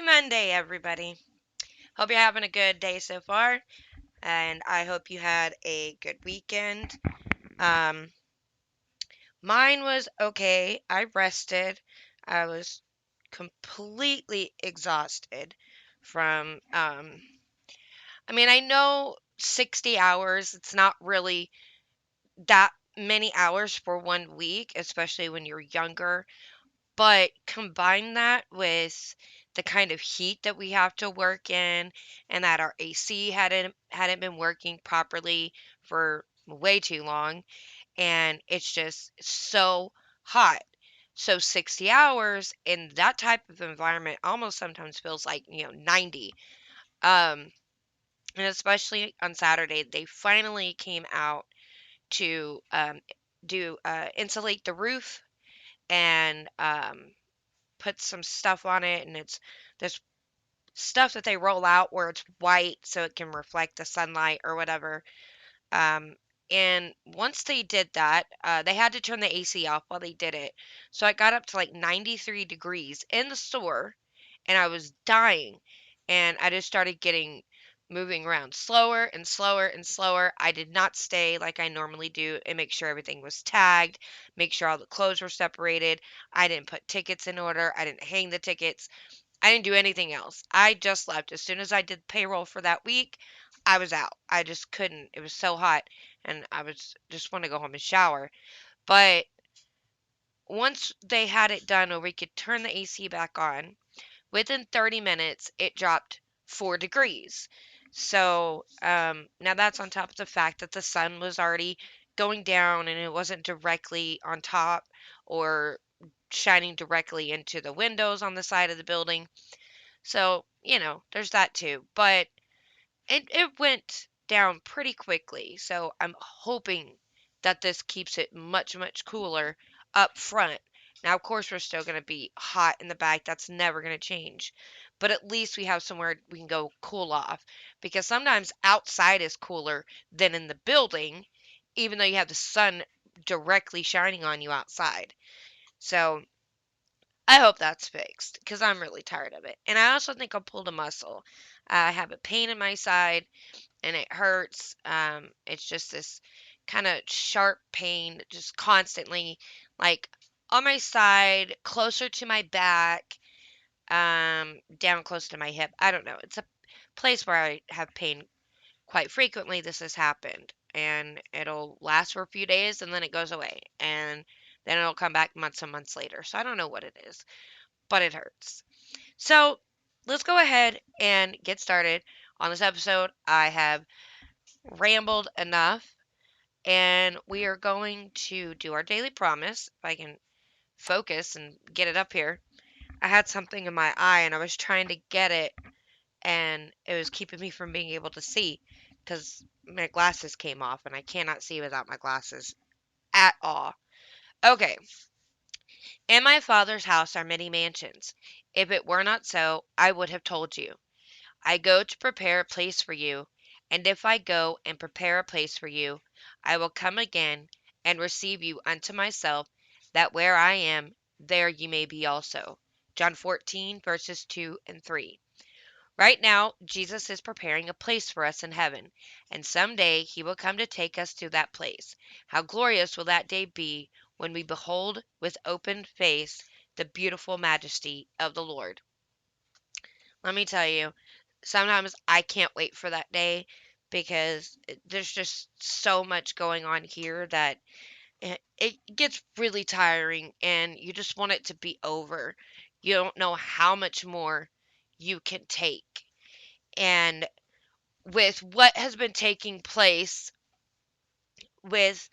Happy Monday, everybody. Hope you're having a good day so far, and I hope you had a good weekend. Um, Mine was okay. I rested. I was completely exhausted from, I know 60 hours, it's not really that many hours for 1 week, especially when you're younger. But combine that with the kind of heat that we have to work in and that our AC hadn't been working properly for way too long, and it's just so hot. So 60 hours in that type of environment almost sometimes feels like, 90. Um and especially on Saturday, they finally came out to do insulate the roof and put some stuff on it, and it's this stuff that they roll out where it's white so it can reflect the sunlight or whatever. Um, and once they did that, they had to turn the AC off while they did it. So I got up to like 93 degrees in the store, and I was dying. And I just started getting moving around slower and slower and slower. I did not stay like I normally do and make sure everything was tagged, make sure all the clothes were separated. I didn't put tickets in order. I didn't hang the tickets. I didn't do anything else. I just left. As soon as I did payroll for that week, I was out. I just couldn't. It was so hot and I was just want to go home and shower. But once they had it done where we could turn the AC back on, within 30 minutes it dropped 4 degrees. So, now that's on top of the fact that the sun was already going down and it wasn't directly on top or shining directly into the windows on the side of the building. So, there's that too. But it went down pretty quickly. So I'm hoping that this keeps it much, much cooler up front. Now, of course, we're still going to be hot in the back. That's never going to change. But at least we have somewhere we can go cool off. Because sometimes outside is cooler than in the building, even though you have the sun directly shining on you outside. So I hope that's fixed because I'm really tired of it. And I also think I pulled a muscle. I have a pain in my side and it hurts. It's just this kind of sharp pain, just constantly, like on my side, closer to my back, down close to my hip. I don't know. It's a place where I have pain quite frequently. This has happened, and it'll last for a few days, and then it goes away, and then it'll come back months and months later. So I don't know what it is, but it hurts. So let's go ahead and get started on this episode. I have rambled enough, and we are going to do our daily promise. If I can focus and get it up here. I had something in my eye and I was trying to get it, and it was keeping me from being able to see because my glasses came off and I cannot see without my glasses at all. Okay. In my Father's house are many mansions. If it were not so, I would have told you. I go to prepare a place for you, and if I go and prepare a place for you, I will come again and receive you unto myself, that where I am, there you may be also. John 14, verses 2 and 3. Right now, Jesus is preparing a place for us in heaven, and someday he will come to take us to that place. How glorious will that day be when we behold with open face the beautiful majesty of the Lord. Let me tell you, sometimes I can't wait for that day because there's just so much going on here that it gets really tiring and you just want it to be over. You don't know how much more you can take. And with what has been taking place with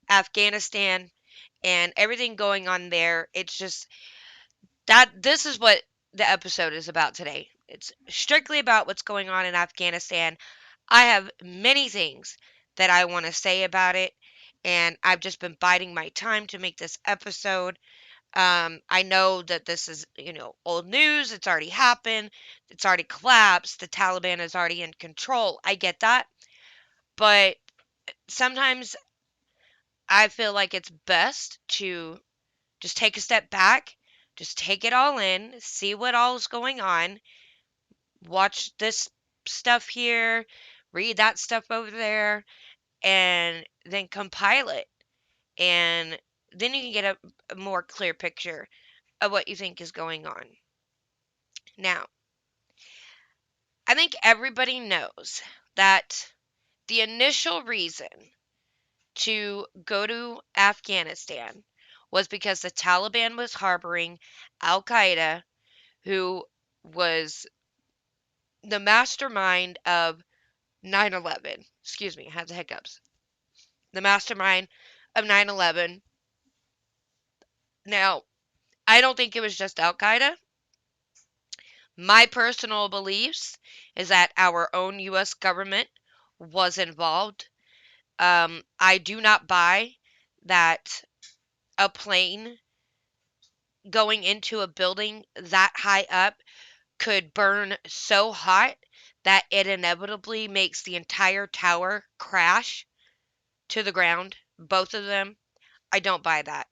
Afghanistan and everything going on there, it's just that this is what the episode is about today. It's strictly about what's going on in Afghanistan. I have many things that I want to say about it, and I've just been biding my time to make this episode. I know that this is, old news. It's already happened. It's already collapsed. The Taliban is already in control. I get that. But sometimes I feel like it's best to just take a step back, just take it all in, see what all is going on, watch this stuff here, read that stuff over there, and then compile it. And then you can get a more clear picture of what you think is going on. Now, I think everybody knows that the initial reason to go to Afghanistan was because the Taliban was harboring Al Qaeda, who was the mastermind of 9/11. Excuse me, I had the hiccups. The mastermind of 9/11. Now, I don't think it was just Al Qaeda. My personal beliefs is that our own U.S. government was involved. I do not buy that a plane going into a building that high up could burn so hot that it inevitably makes the entire tower crash to the ground. Both of them. I don't buy that.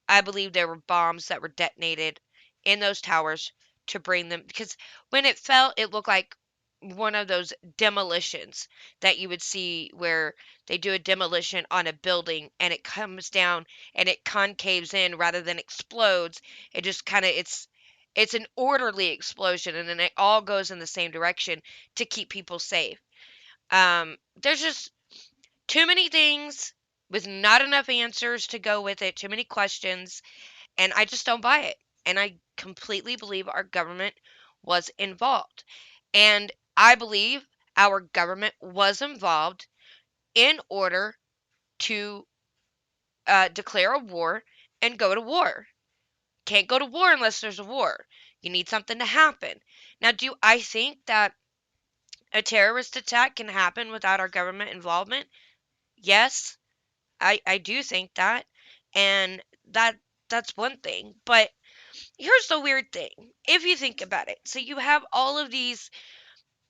I believe there were bombs that were detonated in those towers to bring them, because when it fell, it looked like one of those demolitions that you would see where they do a demolition on a building and it comes down and it concaves in rather than explodes. It just kind of it's an orderly explosion, and then it all goes in the same direction to keep people safe. There's just too many things with not enough answers to go with it, too many questions, and I just don't buy it. And I completely believe our government was involved. And I believe our government was involved in order to declare a war and go to war. Can't go to war unless there's a war. You need something to happen. Now, do I think that a terrorist attack can happen without our government involvement? Yes, I do think that. And that's one thing. But here's the weird thing. If you think about it, so you have all of these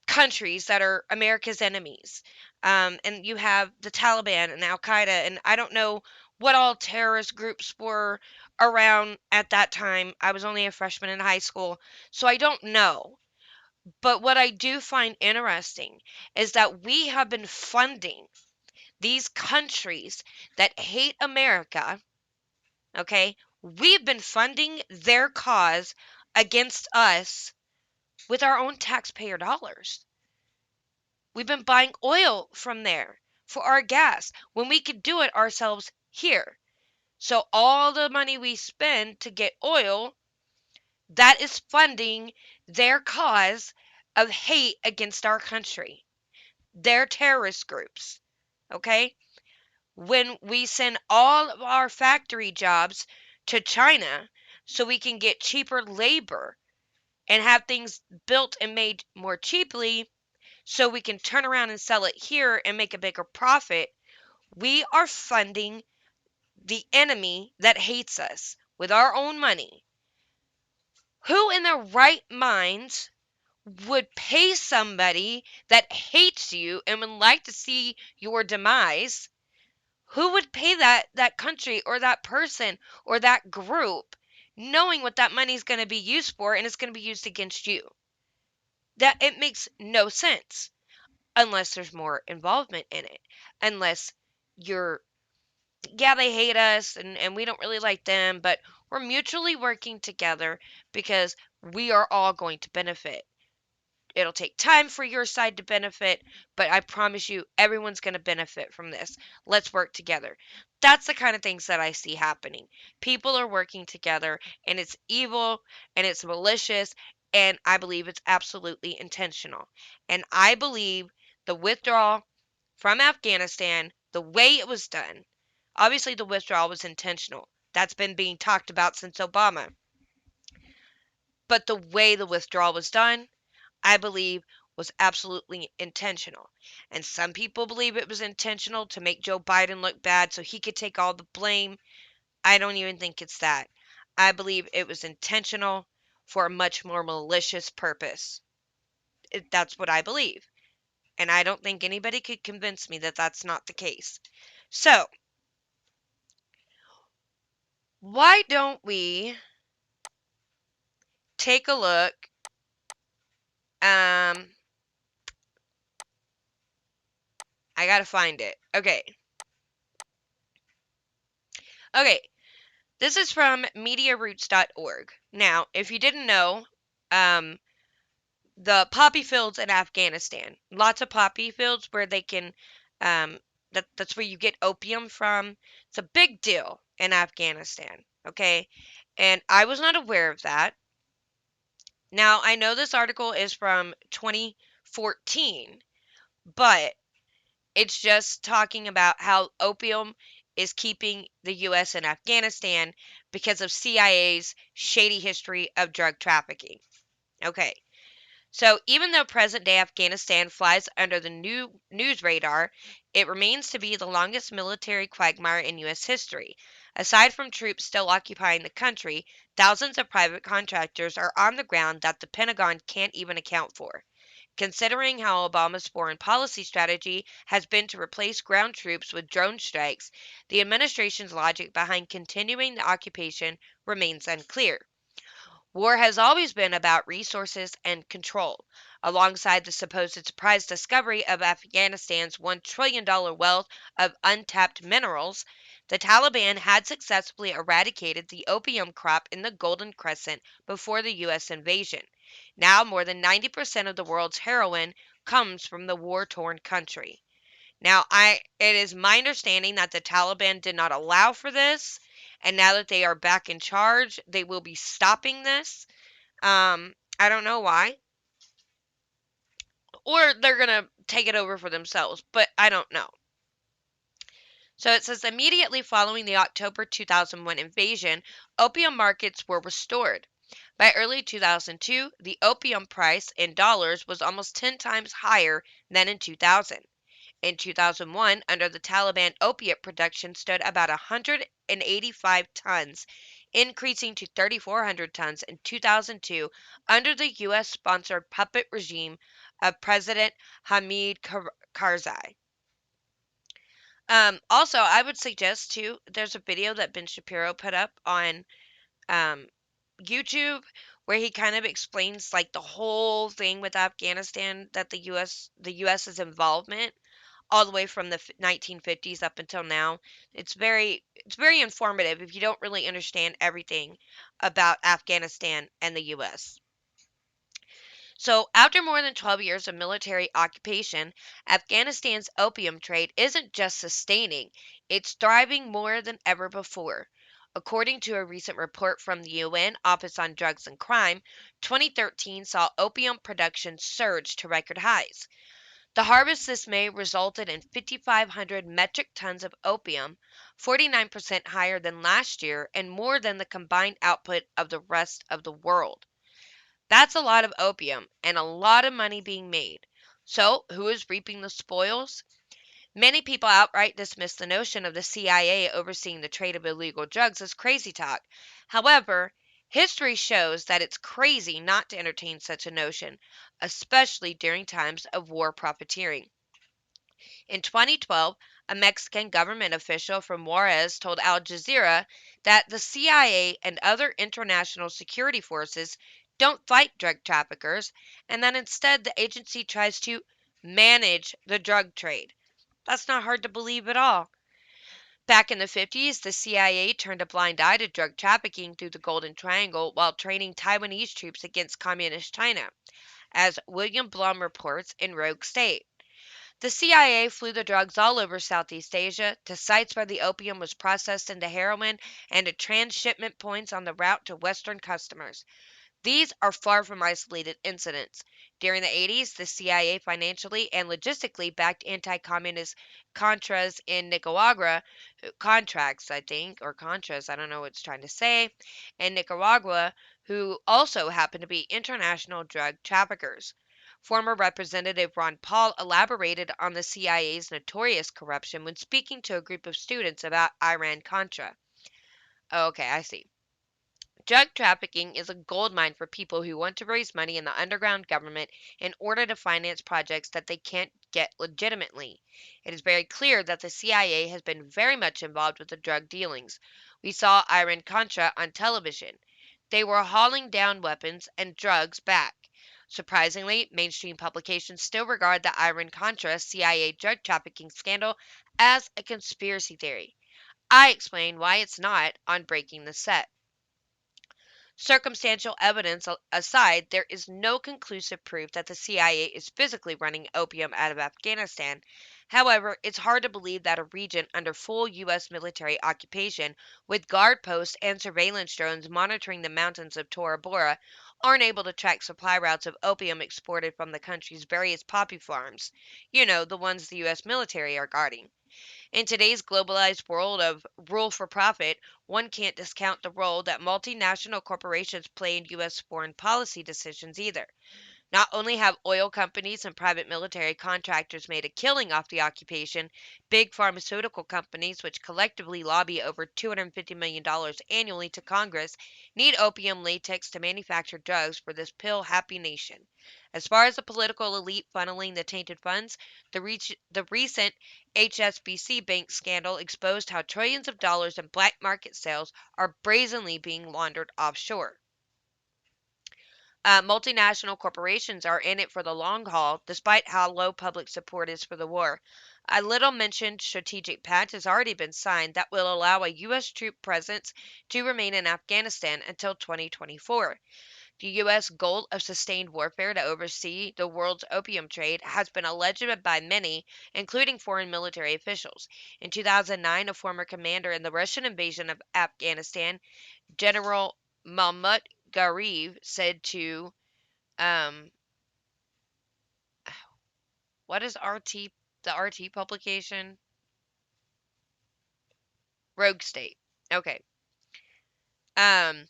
countries that are America's enemies, and you have the Taliban and Al Qaeda, and I don't know what all terrorist groups were around at that time. I was only a freshman in high school, so I don't know. But what I do find interesting is that we have been funding these countries that hate America. Okay, we've been funding their cause against us with our own taxpayer dollars. We've been buying oil from there for our gas when we could do it ourselves here. So all the money we spend to get oil, that is funding their cause of hate against our country, their terrorist groups. Okay? When we send all of our factory jobs to China so we can get cheaper labor and have things built and made more cheaply so we can turn around and sell it here and make a bigger profit, we are funding the enemy that hates us with our own money. Who in their right minds would pay somebody that hates you and would like to see your demise? Who would pay that country or that person or that group knowing what that money is going to be used for, and it's going to be used against you? That it makes no sense unless there's more involvement in it. Unless you're, yeah, they hate us and we don't really like them, but we're mutually working together because we are all going to benefit. It'll take time for your side to benefit, but I promise you, everyone's going to benefit from this. Let's work together. That's the kind of things that I see happening. People are working together, and it's evil and it's malicious, and I believe it's absolutely intentional. And I believe the withdrawal from Afghanistan, the way it was done, obviously the withdrawal was intentional. That's been being talked about since Obama. But the way the withdrawal was done, I believe, was absolutely intentional. And some people believe it was intentional to make Joe Biden look bad so he could take all the blame. I don't even think it's that. I believe it was intentional for a much more malicious purpose. That's what I believe. And I don't think anybody could convince me that that's not the case. So, why don't we take a look Um, I gotta find it. Okay. Okay. This is from MediaRoots.org. Now, if you didn't know, um, the poppy fields in Afghanistan, lots of poppy fields where they can, that's where you get opium from. It's a big deal in Afghanistan. Okay. And I was not aware of that. Now, I know this article is from 2014, but it's just talking about how opium is keeping the U.S. in Afghanistan because of CIA's shady history of drug trafficking. Okay, so even though present day Afghanistan flies under the new news radar, it remains to be the longest military quagmire in U.S. history. Aside from troops still occupying the country, thousands of private contractors are on the ground that the Pentagon can't even account for. Considering how Obama's foreign policy strategy has been to replace ground troops with drone strikes, the administration's logic behind continuing the occupation remains unclear. War has always been about resources and control. Alongside the supposed surprise discovery of Afghanistan's $1 trillion wealth of untapped minerals, the Taliban had successfully eradicated the opium crop in the Golden Crescent before the U.S. invasion. Now, more than 90% of the world's heroin comes from the war torn country. Now, it is my understanding that the Taliban did not allow for this, and now that they are back in charge, they will be stopping this. I don't know why. Or they're going to take it over for themselves, but I don't know. So it says immediately following the October 2001 invasion, opium markets were restored. By early 2002, the opium price in dollars was almost 10 times higher than in 2000. In 2001, under the Taliban, opiate production stood about 185 tons, increasing to 3,400 tons in 2002 under the U.S. sponsored puppet regime of President Hamid Karzai. Also, I would suggest too, there's a video that Ben Shapiro put up on um, YouTube where he kind of explains like the whole thing with Afghanistan that the U.S.'s involvement all the way from the 1950s up until now. It's very informative if you don't really understand everything about Afghanistan and the US. So, after more than 12 years of military occupation, Afghanistan's opium trade isn't just sustaining, it's thriving more than ever before. According to a recent report from the UN Office on Drugs and Crime, 2013 saw opium production surge to record highs. The harvest this May resulted in 5,500 metric tons of opium, 49% higher than last year and more than the combined output of the rest of the world. That's a lot of opium and a lot of money being made. So, who is reaping the spoils? Many people outright dismiss the notion of the CIA overseeing the trade of illegal drugs as crazy talk. However, history shows that it's crazy not to entertain such a notion, especially during times of war profiteering. In 2012, a Mexican government official from Juarez told Al Jazeera that the CIA and other international security forces don't fight drug traffickers, and that instead the agency tries to manage the drug trade. That's not hard to believe at all. Back in the 50s, the CIA turned a blind eye to drug trafficking through the Golden Triangle while training Taiwanese troops against Communist China, as William Blum reports in Rogue State. The CIA flew the drugs all over Southeast Asia to sites where the opium was processed into heroin and to transshipment points on the route to Western customers. These are far from isolated incidents. During the 80s, the CIA financially and logistically backed anti-communist Contras in Nicaragua, Contracts, I think, or Contras, I don't know what it's trying to say, in Nicaragua, who also happen to be international drug traffickers. Former Representative Ron Paul elaborated on the CIA's notorious corruption when speaking to a group of students about Iran Contra. Okay, I see. Drug trafficking is a goldmine for people who want to raise money in the underground government in order to finance projects that they can't get legitimately. It is very clear that the CIA has been very much involved with the drug dealings. We saw Iran Contra on television. They were hauling down weapons and drugs back. Surprisingly, mainstream publications still regard the Iran-Contra CIA drug trafficking scandal as a conspiracy theory. I explain why it's not on Breaking the Set. Circumstantial evidence aside, there is no conclusive proof that the CIA is physically running opium out of Afghanistan. However, it's hard to believe that a region under full U.S. military occupation, with guard posts and surveillance drones monitoring the mountains of Tora Bora, aren't able to track supply routes of opium exported from the country's various poppy farms. You know, the ones the U.S. military are guarding. In today's globalized world of rule for profit, one can't discount the role that multinational corporations play in U.S. foreign policy decisions either. Not only have oil companies and private military contractors made a killing off the occupation, big pharmaceutical companies, which collectively lobby over $250 million annually to Congress, need opium latex to manufacture drugs for this pill happy nation. As far as the political elite funneling the tainted funds, the recent HSBC bank scandal exposed how trillions of dollars in black market sales are brazenly being laundered offshore. Multinational corporations are in it for the long haul, despite how low public support is for the war. A little mentioned strategic pact has already been signed that will allow a U.S. troop presence to remain in Afghanistan until 2024. The U.S. goal of sustained warfare to oversee the world's opium trade has been alleged by many, including foreign military officials. In 2009, a former commander in the Russian invasion of Afghanistan, General Mahmud Garib, said to um, what is the RT publication? Rogue State. Okay. Um,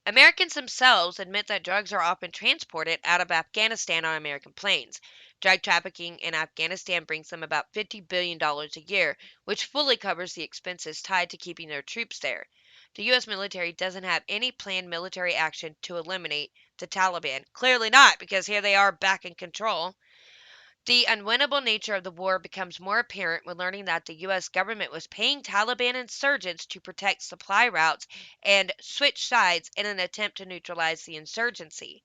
Americans themselves admit that drugs are often transported out of Afghanistan on American planes. Drug trafficking in Afghanistan brings them about $50 billion a year, which fully covers the expenses tied to keeping their troops there. The U.S. military doesn't have any planned military action to eliminate the Taliban. Clearly not, because here they are back in control. The unwinnable nature of the war becomes more apparent when learning that the U.S. government was paying Taliban insurgents to protect supply routes and switch sides in an attempt to neutralize the insurgency.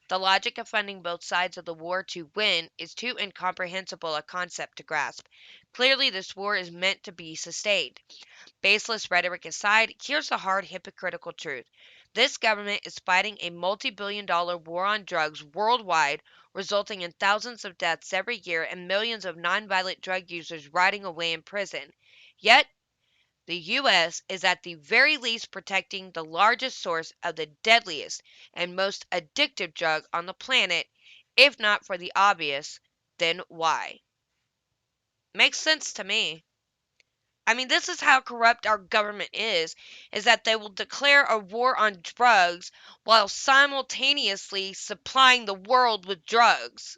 The logic of funding both sides of the war to win is too incomprehensible a concept to grasp. Clearly, this war is meant to be sustained. Baseless rhetoric aside, here's the hard, hypocritical truth. This government is fighting a multi-billion-dollar war on drugs worldwide, resulting in thousands of deaths every year and millions of nonviolent drug users rotting away in prison. Yet, the U.S. is at the very least protecting the largest source of the deadliest and most addictive drug on the planet. If not for the obvious, then why? Makes sense to me. I mean, this is how corrupt our government is that they will declare a war on drugs while simultaneously supplying the world with drugs.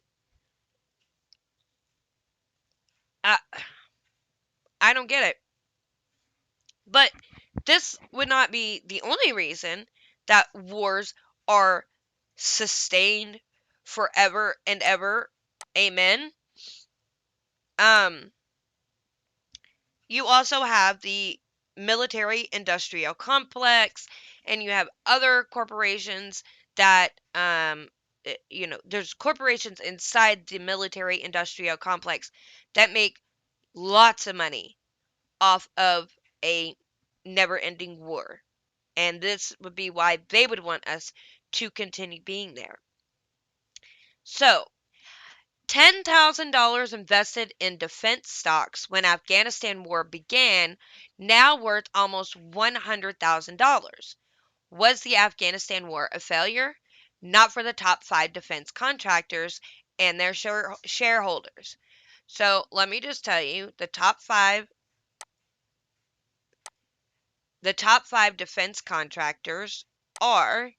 Uh, I don't get it. But this would not be the only reason that wars are sustained forever and ever. Amen. Um, you also have the military industrial complex, and you have other corporations that there's corporations inside the military industrial complex that make lots of money off of a never-ending war, and this would be why they would want us to continue being there. So $10,000 invested in defense stocks when Afghanistan war began, now worth almost $100,000. Was the Afghanistan war a failure? Not for the top 5 defense contractors and their shareholders. So let me just tell you, the top five defense contractors are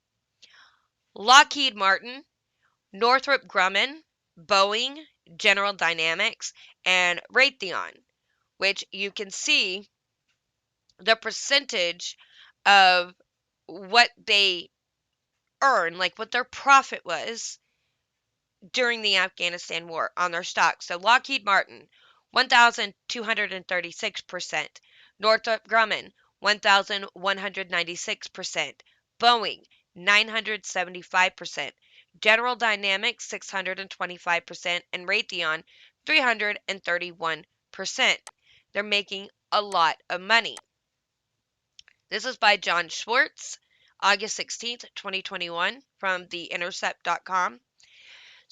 Lockheed Martin, Northrop Grumman, Boeing, General Dynamics, and Raytheon, which you can see the percentage of what they earn, like what their profit was during the Afghanistan war on their stocks. So Lockheed Martin, 1,236%. Northrop Grumman, 1,196%. Boeing, 975%. General Dynamics 625%, and Raytheon 331%. They're making a lot of money. This is by John Schwartz, August 16th, 2021, from theintercept.com.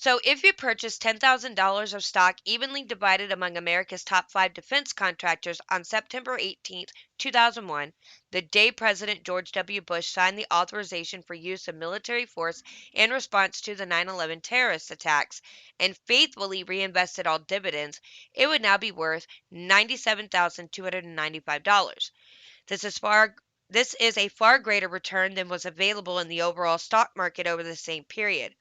So, if you purchase $10,000 of stock evenly divided among America's top 5 defense contractors on September 18, 2001, the day President George W. Bush signed the authorization for use of military force in response to the 9/11 terrorist attacks, and faithfully reinvested all dividends, it would now be worth $97,295. This is a far greater return than was available in the overall stock market over the same period.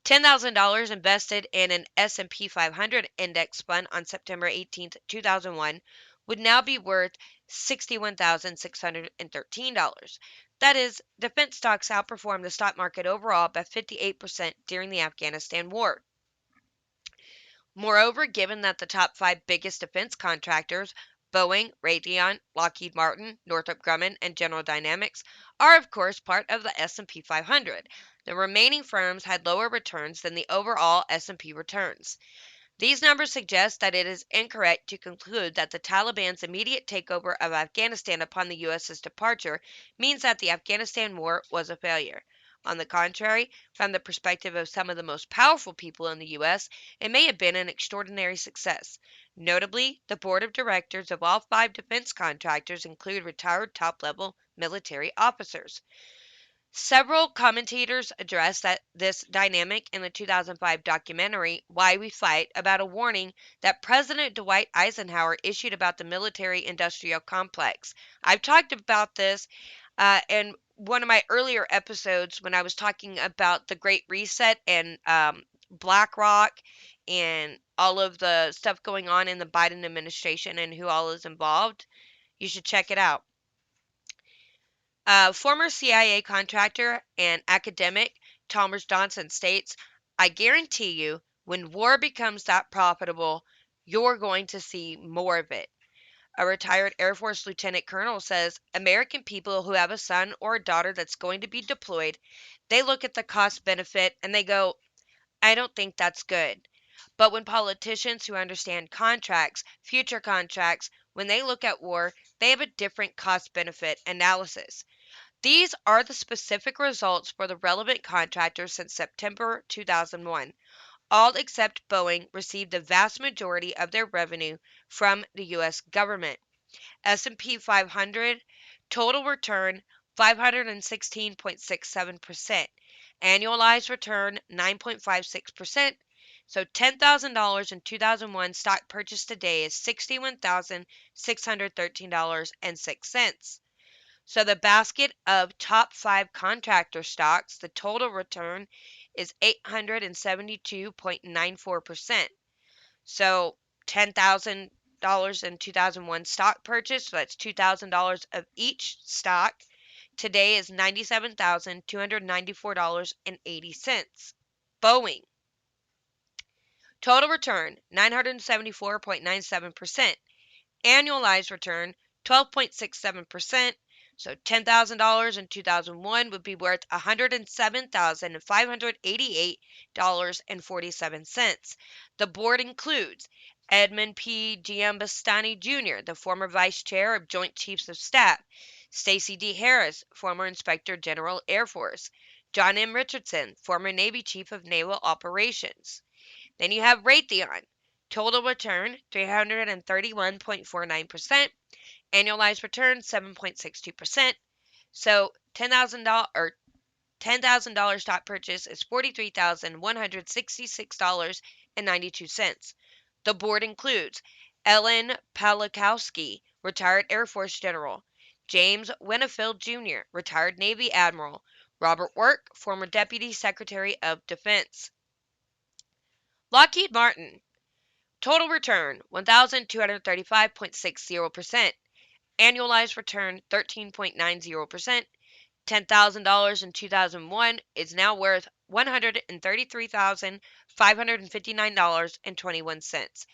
$10,000 invested in an S&P 500 index fund on September 18, 2001 would now be worth $61,613. That is, defense stocks outperformed the stock market overall by 58% during the Afghanistan War. Moreover, given that the top 5 biggest defense contractors, Boeing, Raytheon, Lockheed Martin, Northrop Grumman, and General Dynamics, are of course part of the S&P 500, the remaining firms had lower returns than the overall S&P returns. These numbers suggest that it is incorrect to conclude that the Taliban's immediate takeover of Afghanistan upon the U.S.'s departure means that the Afghanistan War was a failure. On the contrary, from the perspective of some of the most powerful people in the U.S., it may have been an extraordinary success. Notably, the board of directors of all 5 defense contractors include retired top-level military officers. Several commentators addressed this dynamic in the 2005 documentary Why We Fight, about a warning that President Dwight Eisenhower issued about the military industrial complex. I've talked about this in one of my earlier episodes when I was talking about the Great Reset and BlackRock and all of the stuff going on in the Biden administration and who all is involved. You should check it out. Former CIA contractor and academic Chalmers Johnson states, I guarantee you, when war becomes that profitable, you're going to see more of it. A retired Air Force lieutenant colonel says, American people who have a son or a daughter that's going to be deployed, they look at the cost benefit and they go, I don't think that's good. But when politicians who understand contracts, future contracts, when they look at war, they have a different cost benefit analysis. These are the specific results for the relevant contractors since September 2001. All except Boeing received the vast majority of their revenue from the U.S. government. S&P 500 total return 516.67%. Annualized return 9.56%. So $10,000 in 2001 stock purchase today is $61,613.06. So the basket of top 5 contractor stocks, the total return is 872.94%. So $10,000 in 2001 stock purchase, so that's $2,000 of each stock. Today is $97,294.80. Boeing. Total return 974.97%. Annualized return 12.67%. So $10,000 in 2001 would be worth $107,588.47. The board includes Edmund P. Giambastani Jr., the former Vice Chair of Joint Chiefs of Staff, Stacey D. Harris, former Inspector General Air Force, John M. Richardson, former Navy Chief of Naval Operations. Then you have Raytheon. Total return 331.49%. Annualized return 7.62%. So $10,000 stock purchase is $43,166.92. The board includes Ellen Palikowski, retired Air Force General, James Winfield Jr., retired Navy Admiral, Robert Work, former Deputy Secretary of Defense. Lockheed Martin. Total return 1,235.60%. Annualized return 13.90%. $10,000 in 2001 is now worth $133,559.21.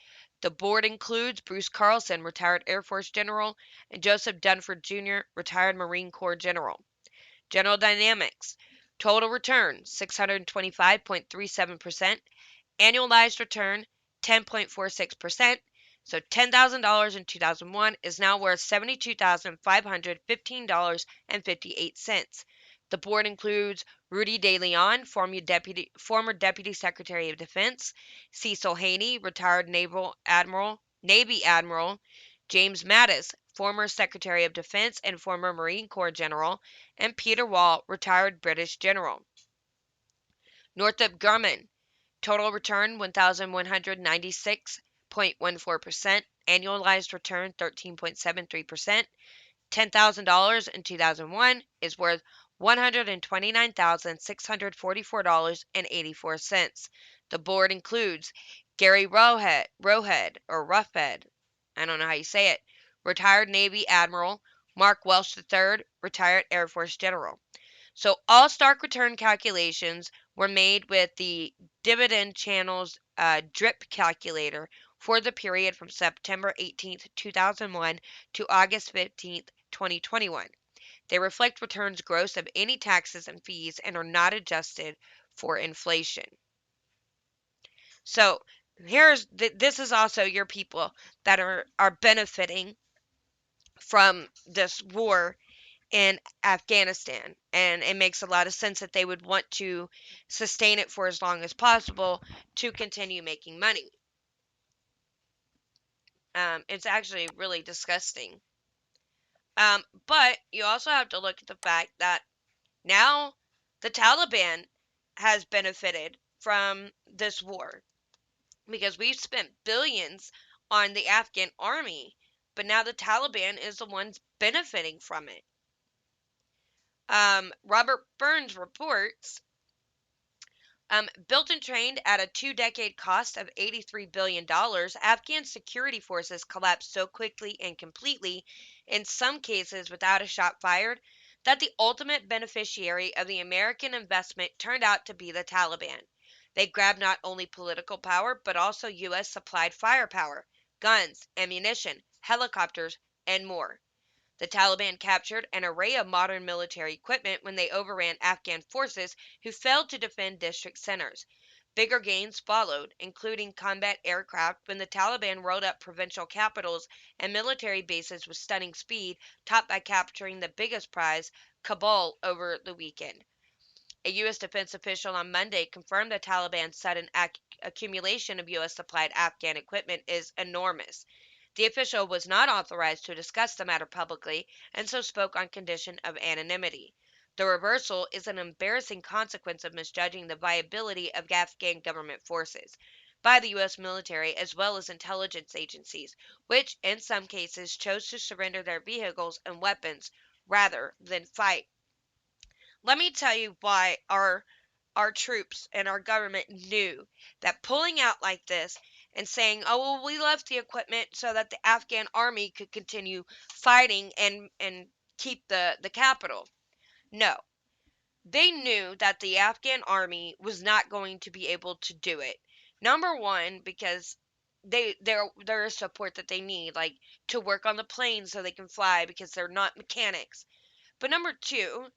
The board includes Bruce Carlson, retired Air Force General, and Joseph Dunford Jr., retired Marine Corps General. General Dynamics. Total return 625.37%. Annualized return 10.46%. So $10,000 in 2001 is now worth $72,515.58. The board includes Rudy De Leon, former Deputy Secretary of Defense, Cecil Haney, retired Navy Admiral, James Mattis, former Secretary of Defense and former Marine Corps General, and Peter Wall, retired British General. Northrop Grumman, total return 1,196.14%, annualized return 13.73%. $10,000 in 2001 is worth $129,644.84. The board includes Gary Roughhead, I don't know how you say it, retired Navy Admiral, Mark Welsh III, retired Air Force General. So all stock return calculations were made with the dividend channel's DRIP calculator for the period from September 18th, 2001 to August 15th, 2021. They reflect returns gross of any taxes and fees and are not adjusted for inflation. So this is also your people that are benefiting from this war in Afghanistan, and it makes a lot of sense that they would want to sustain it for as long as possible to continue making money. It's actually really disgusting. But you also have to look at the fact that now the Taliban has benefited from this war because we've spent billions on the Afghan army, but now the Taliban is the ones benefiting from it. Robert Burns reports, built and trained at a 2-decade cost of $83 billion, Afghan security forces collapsed so quickly and completely, in some cases without a shot fired, that the ultimate beneficiary of the American investment turned out to be the Taliban. They grabbed not only political power, but also U.S. supplied firepower, guns, ammunition, helicopters, and more. The Taliban captured an array of modern military equipment when they overran Afghan forces who failed to defend district centers. Bigger gains followed, including combat aircraft when the Taliban rolled up provincial capitals and military bases with stunning speed, topped by capturing the biggest prize, Kabul, over the weekend. A U.S. defense official on Monday confirmed the Taliban's sudden accumulation of U.S. supplied Afghan equipment is enormous. The official was not authorized to discuss the matter publicly and so spoke on condition of anonymity. The reversal is an embarrassing consequence of misjudging the viability of Afghan government forces by the U.S. military as well as intelligence agencies, which in some cases chose to surrender their vehicles and weapons rather than fight. Let me tell you why our troops and our government knew that pulling out like this and saying, "Oh, well, we left the equipment so that the Afghan army could continue fighting and keep the capital." No, they knew that the Afghan army was not going to be able to do it. Number one, because there is support that they need, like to work on the planes so they can fly because they're not mechanics. But number two,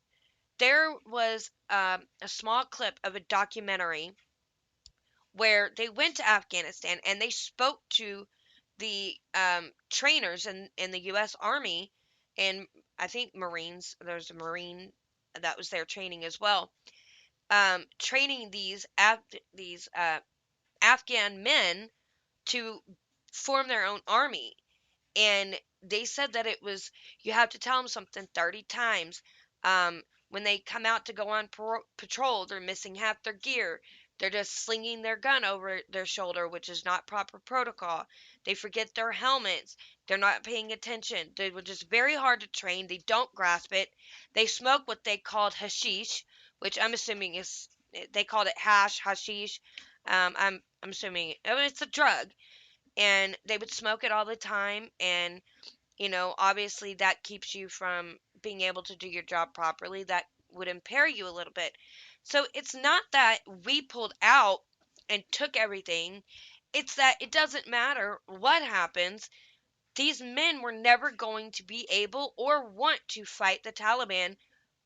there was a small clip of a documentary where they went to Afghanistan and they spoke to the trainers in the U.S. Army and I think Marines. There's a Marine that was there training as well, training these Afghan men to form their own army. And they said that it was you have to tell them something 30 times. When they come out to go on patrol, they're missing half their gear. They're just slinging their gun over their shoulder, which is not proper protocol. They forget their helmets. They're not paying attention. They were just very hard to train. They don't grasp it. They smoke what they called hashish, which I'm assuming is they called it hashish. I'm assuming it's a drug, and they would smoke it all the time, and obviously that keeps you from being able to do your job properly. That would impair you a little bit. So it's not that we pulled out and took everything, it's that it doesn't matter what happens. These men were never going to be able or want to fight the Taliban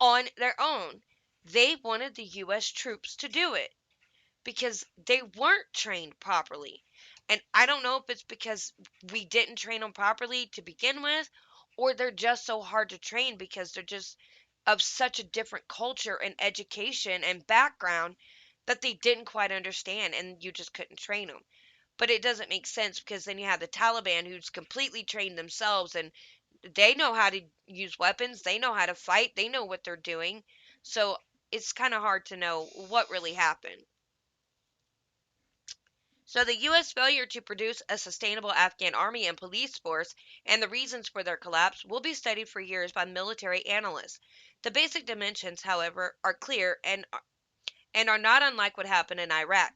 on their own. They wanted the U.S. troops to do it because they weren't trained properly. And I don't know if it's because we didn't train them properly to begin with, or they're just so hard to train because they're just of such a different culture and education and background that they didn't quite understand and you just couldn't train them. But it doesn't make sense because then you have the Taliban who's completely trained themselves and they know how to use weapons, they know how to fight, they know what they're doing. So it's kind of hard to know what really happened. So the U.S. failure to produce a sustainable Afghan army and police force and the reasons for their collapse will be studied for years by military analysts. The basic dimensions, however, are clear and are not unlike what happened in Iraq.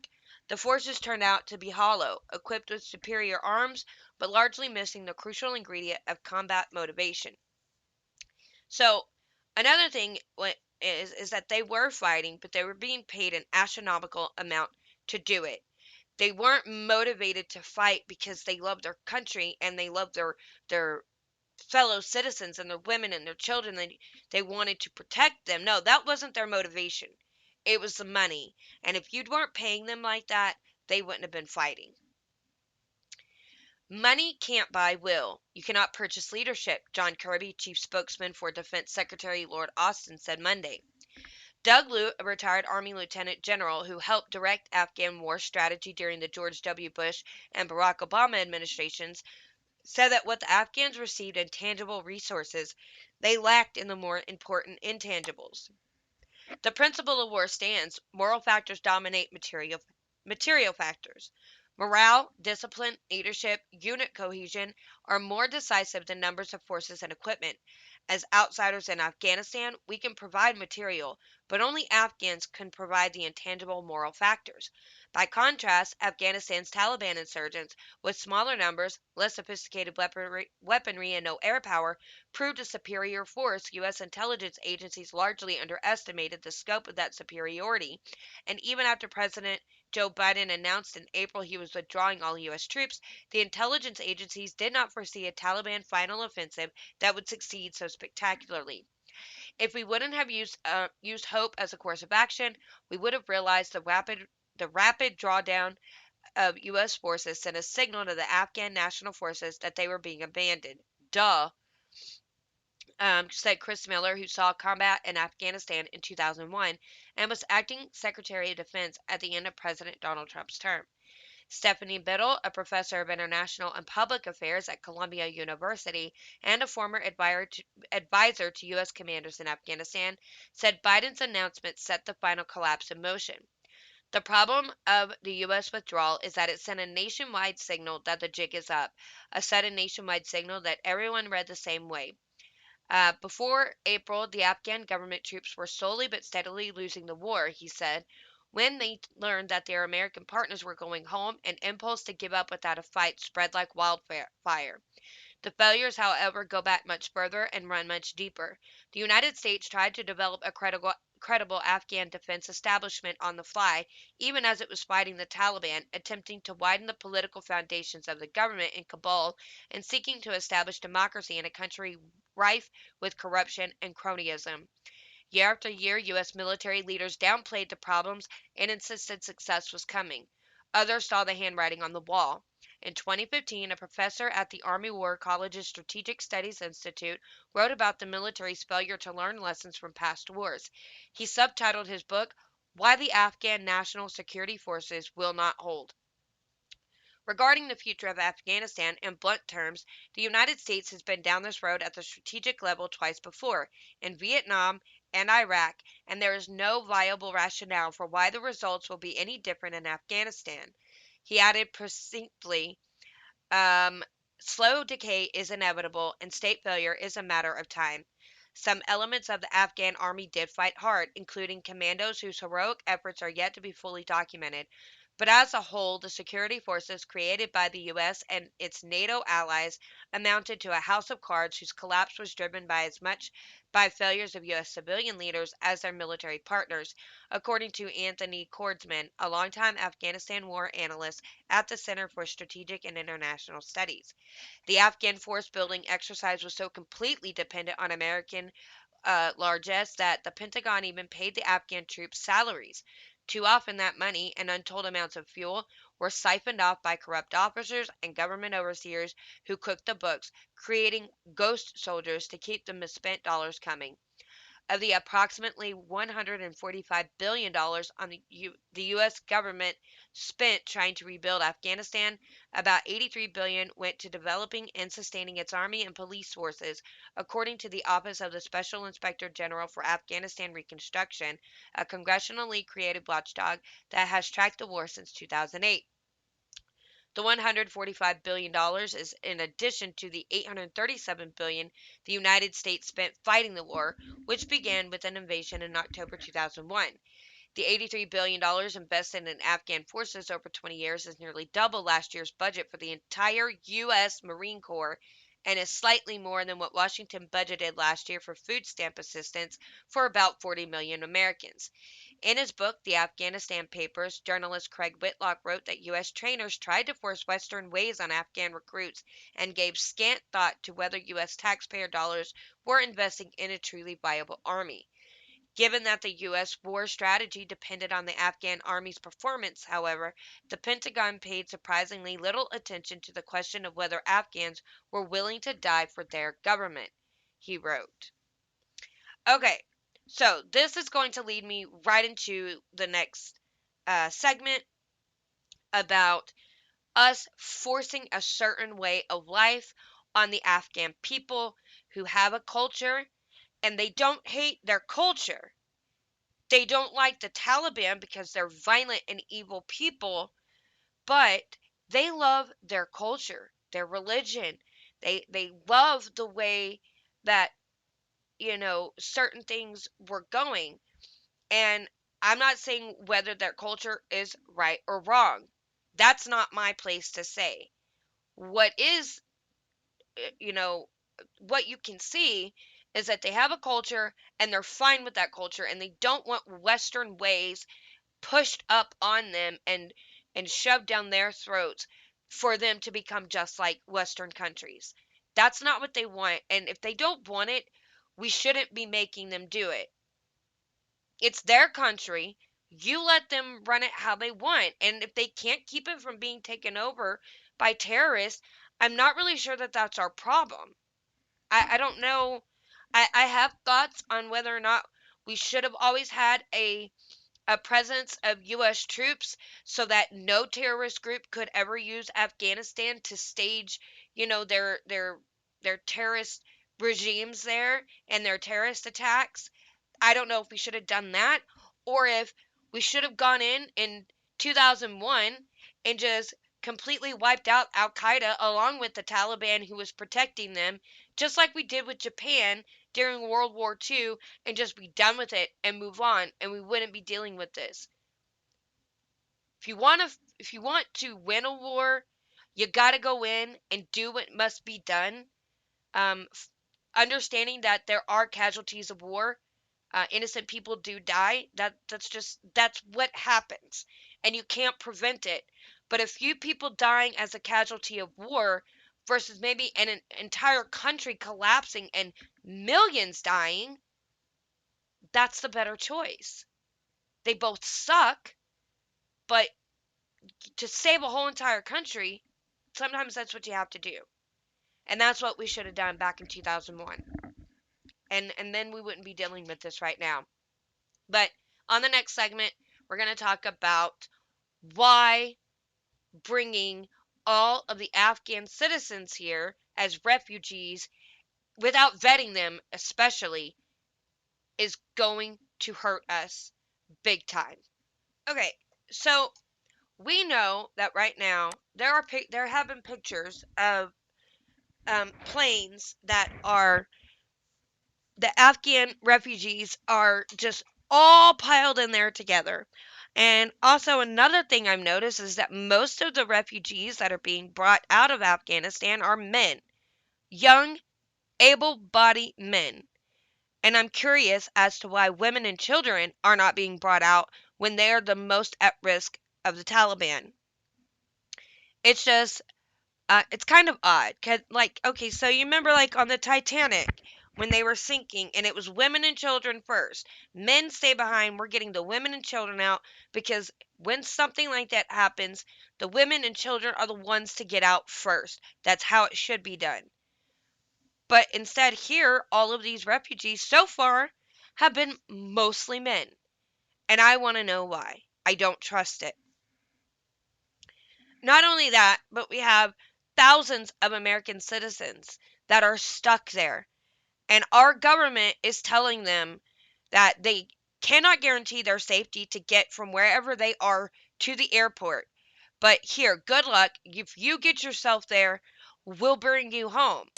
The forces turned out to be hollow, equipped with superior arms, but largely missing the crucial ingredient of combat motivation. So, another thing is that they were fighting, but they were being paid an astronomical amount to do it. They weren't motivated to fight because they loved their country and they loved their fellow citizens and their women and their children. They wanted to protect them. No, that wasn't their motivation. It was the money. And if you weren't paying them like that, they wouldn't have been fighting. Money can't buy will. You cannot purchase leadership, John Kirby, chief spokesman for Defense Secretary Lord Austin, said Monday. Doug Lute, a retired Army lieutenant general who helped direct Afghan war strategy during the George W. Bush and Barack Obama administrations, said that what the Afghans received in tangible resources, they lacked in the more important intangibles. The principle of war stands. Moral factors dominate material factors. Morale, discipline, leadership, unit cohesion are more decisive than numbers of forces and equipment. As outsiders in Afghanistan, we can provide material, but only Afghans can provide the intangible moral factors. By contrast, Afghanistan's Taliban insurgents, with smaller numbers, less sophisticated weaponry and no air power, proved a superior force. U.S. intelligence agencies largely underestimated the scope of that superiority, and even after President Joe Biden announced in April he was withdrawing all U.S. troops, the intelligence agencies did not foresee a Taliban final offensive that would succeed so spectacularly. If we wouldn't have used hope as a course of action, we would have realized the rapid drawdown of U.S. forces sent a signal to the Afghan national forces that they were being abandoned. Duh, said Chris Miller, who saw combat in Afghanistan in 2001 and was acting Secretary of Defense at the end of President Donald Trump's term. Stephanie Biddle, a professor of international and public affairs at Columbia University and a former advisor to U.S. commanders in Afghanistan, said Biden's announcement set the final collapse in motion. The problem of the U.S. withdrawal is that it sent a nationwide signal that the jig is up, a sudden nationwide signal that everyone read the same way. Before April, the Afghan government troops were slowly but steadily losing the war, he said. When they learned that their American partners were going home, an impulse to give up without a fight spread like wildfire. The failures, however, go back much further and run much deeper. The United States tried to develop a credible Afghan defense establishment on the fly, even as it was fighting the Taliban, attempting to widen the political foundations of the government in Kabul and seeking to establish democracy in a country rife with corruption and cronyism. Year after year, U.S. military leaders downplayed the problems and insisted success was coming. Others saw the handwriting on the wall. In 2015, a professor at the Army War College's Strategic Studies Institute wrote about the military's failure to learn lessons from past wars. He subtitled his book, Why the Afghan National Security Forces Will Not Hold. Regarding the future of Afghanistan, in blunt terms, the United States has been down this road at the strategic level twice before, in Vietnam and Iraq, and there is no viable rationale for why the results will be any different in Afghanistan. He added succinctly, um, slow decay is inevitable, and state failure is a matter of time. Some elements of the Afghan army did fight hard, including commandos whose heroic efforts are yet to be fully documented. But as a whole, the security forces created by the U.S. and its NATO allies amounted to a house of cards whose collapse was driven by as much by failures of U.S. civilian leaders as their military partners, according to Anthony Kordsman, a longtime Afghanistan war analyst at the Center for Strategic and International Studies. The Afghan force building exercise was so completely dependent on American largesse that the Pentagon even paid the Afghan troops salaries. Too often, that money and untold amounts of fuel were siphoned off by corrupt officers and government overseers who cooked the books, creating ghost soldiers to keep the misspent dollars coming. Of the approximately $145 billion on the U.S. government spent trying to rebuild Afghanistan, about $83 billion went to developing and sustaining its army and police forces, according to the Office of the Special Inspector General for Afghanistan Reconstruction, a congressionally created watchdog that has tracked the war since 2008. The $145 billion is in addition to the $837 billion the United States spent fighting the war, which began with an invasion in October 2001. The $83 billion invested in Afghan forces over 20 years is nearly double last year's budget for the entire U.S. Marine Corps and is slightly more than what Washington budgeted last year for food stamp assistance for about 40 million Americans. In his book, The Afghanistan Papers, journalist Craig Whitlock wrote that U.S. trainers tried to force Western ways on Afghan recruits and gave scant thought to whether U.S. taxpayer dollars were investing in a truly viable army. Given that the U.S. war strategy depended on the Afghan army's performance, however, the Pentagon paid surprisingly little attention to the question of whether Afghans were willing to die for their government, he wrote. Okay, so this is going to lead me right into the next segment about us forcing a certain way of life on the Afghan people who have a culture and they don't hate their culture. They don't like the Taliban because they're violent and evil people, but they love their culture, their religion. They love the way that, certain things were going. And I'm not saying whether their culture is right or wrong. That's not my place to say. What is, you know, what you can see is that they have a culture and they're fine with that culture and they don't want Western ways pushed up on them and shoved down their throats for them to become just like Western countries. That's not what they want. And if they don't want it, we shouldn't be making them do it. It's their country. You let them run it how they want. And if they can't keep it from being taken over by terrorists, I'm not really sure that that's our problem. I don't know. I have thoughts on whether or not we should have always had a presence of U.S. troops so that no terrorist group could ever use Afghanistan to stage, their terrorist regimes there and their terrorist attacks. I don't know if we should have done that or if we should have gone in 2001 and just completely wiped out Al Qaeda along with the Taliban who was protecting them, just like we did with Japan during World War II, and just be done with it and move on, and we wouldn't be dealing with this. If you want to win a war, you got to go in and do what must be done. Um, Understanding that there are casualties of war, innocent people do die. That's what happens, and you can't prevent it. But a few people dying as a casualty of war versus maybe an entire country collapsing and millions dying, that's the better choice. They both suck, but to save a whole entire country, sometimes that's what you have to do. And that's what we should have done back in 2001. And then we wouldn't be dealing with this right now. But on the next segment, we're going to talk about why bringing all of the Afghan citizens here as refugees without vetting them, especially, is going to hurt us big time. Okay, so we know that right now there have been pictures of planes that are the Afghan refugees are just all piled in there together. And also another thing I've noticed is that most of the refugees that are being brought out of Afghanistan are men, young, able-bodied men. And I'm curious as to why women and children are not being brought out when they are the most at risk of the Taliban. It's just it's kind of odd. 'Cause, like, okay, so you remember, like, on the Titanic, when they were sinking, and it was women and children first. Men stay behind. We're getting the women and children out because when something like that happens, the women and children are the ones to get out first. That's how it should be done. But instead, here, all of these refugees so far have been mostly men. And I want to know why. I don't trust it. Not only that, but we have thousands of American citizens that are stuck there. And our government is telling them that they cannot guarantee their safety to get from wherever they are to the airport. But here, good luck. If you get yourself there, we'll bring you home.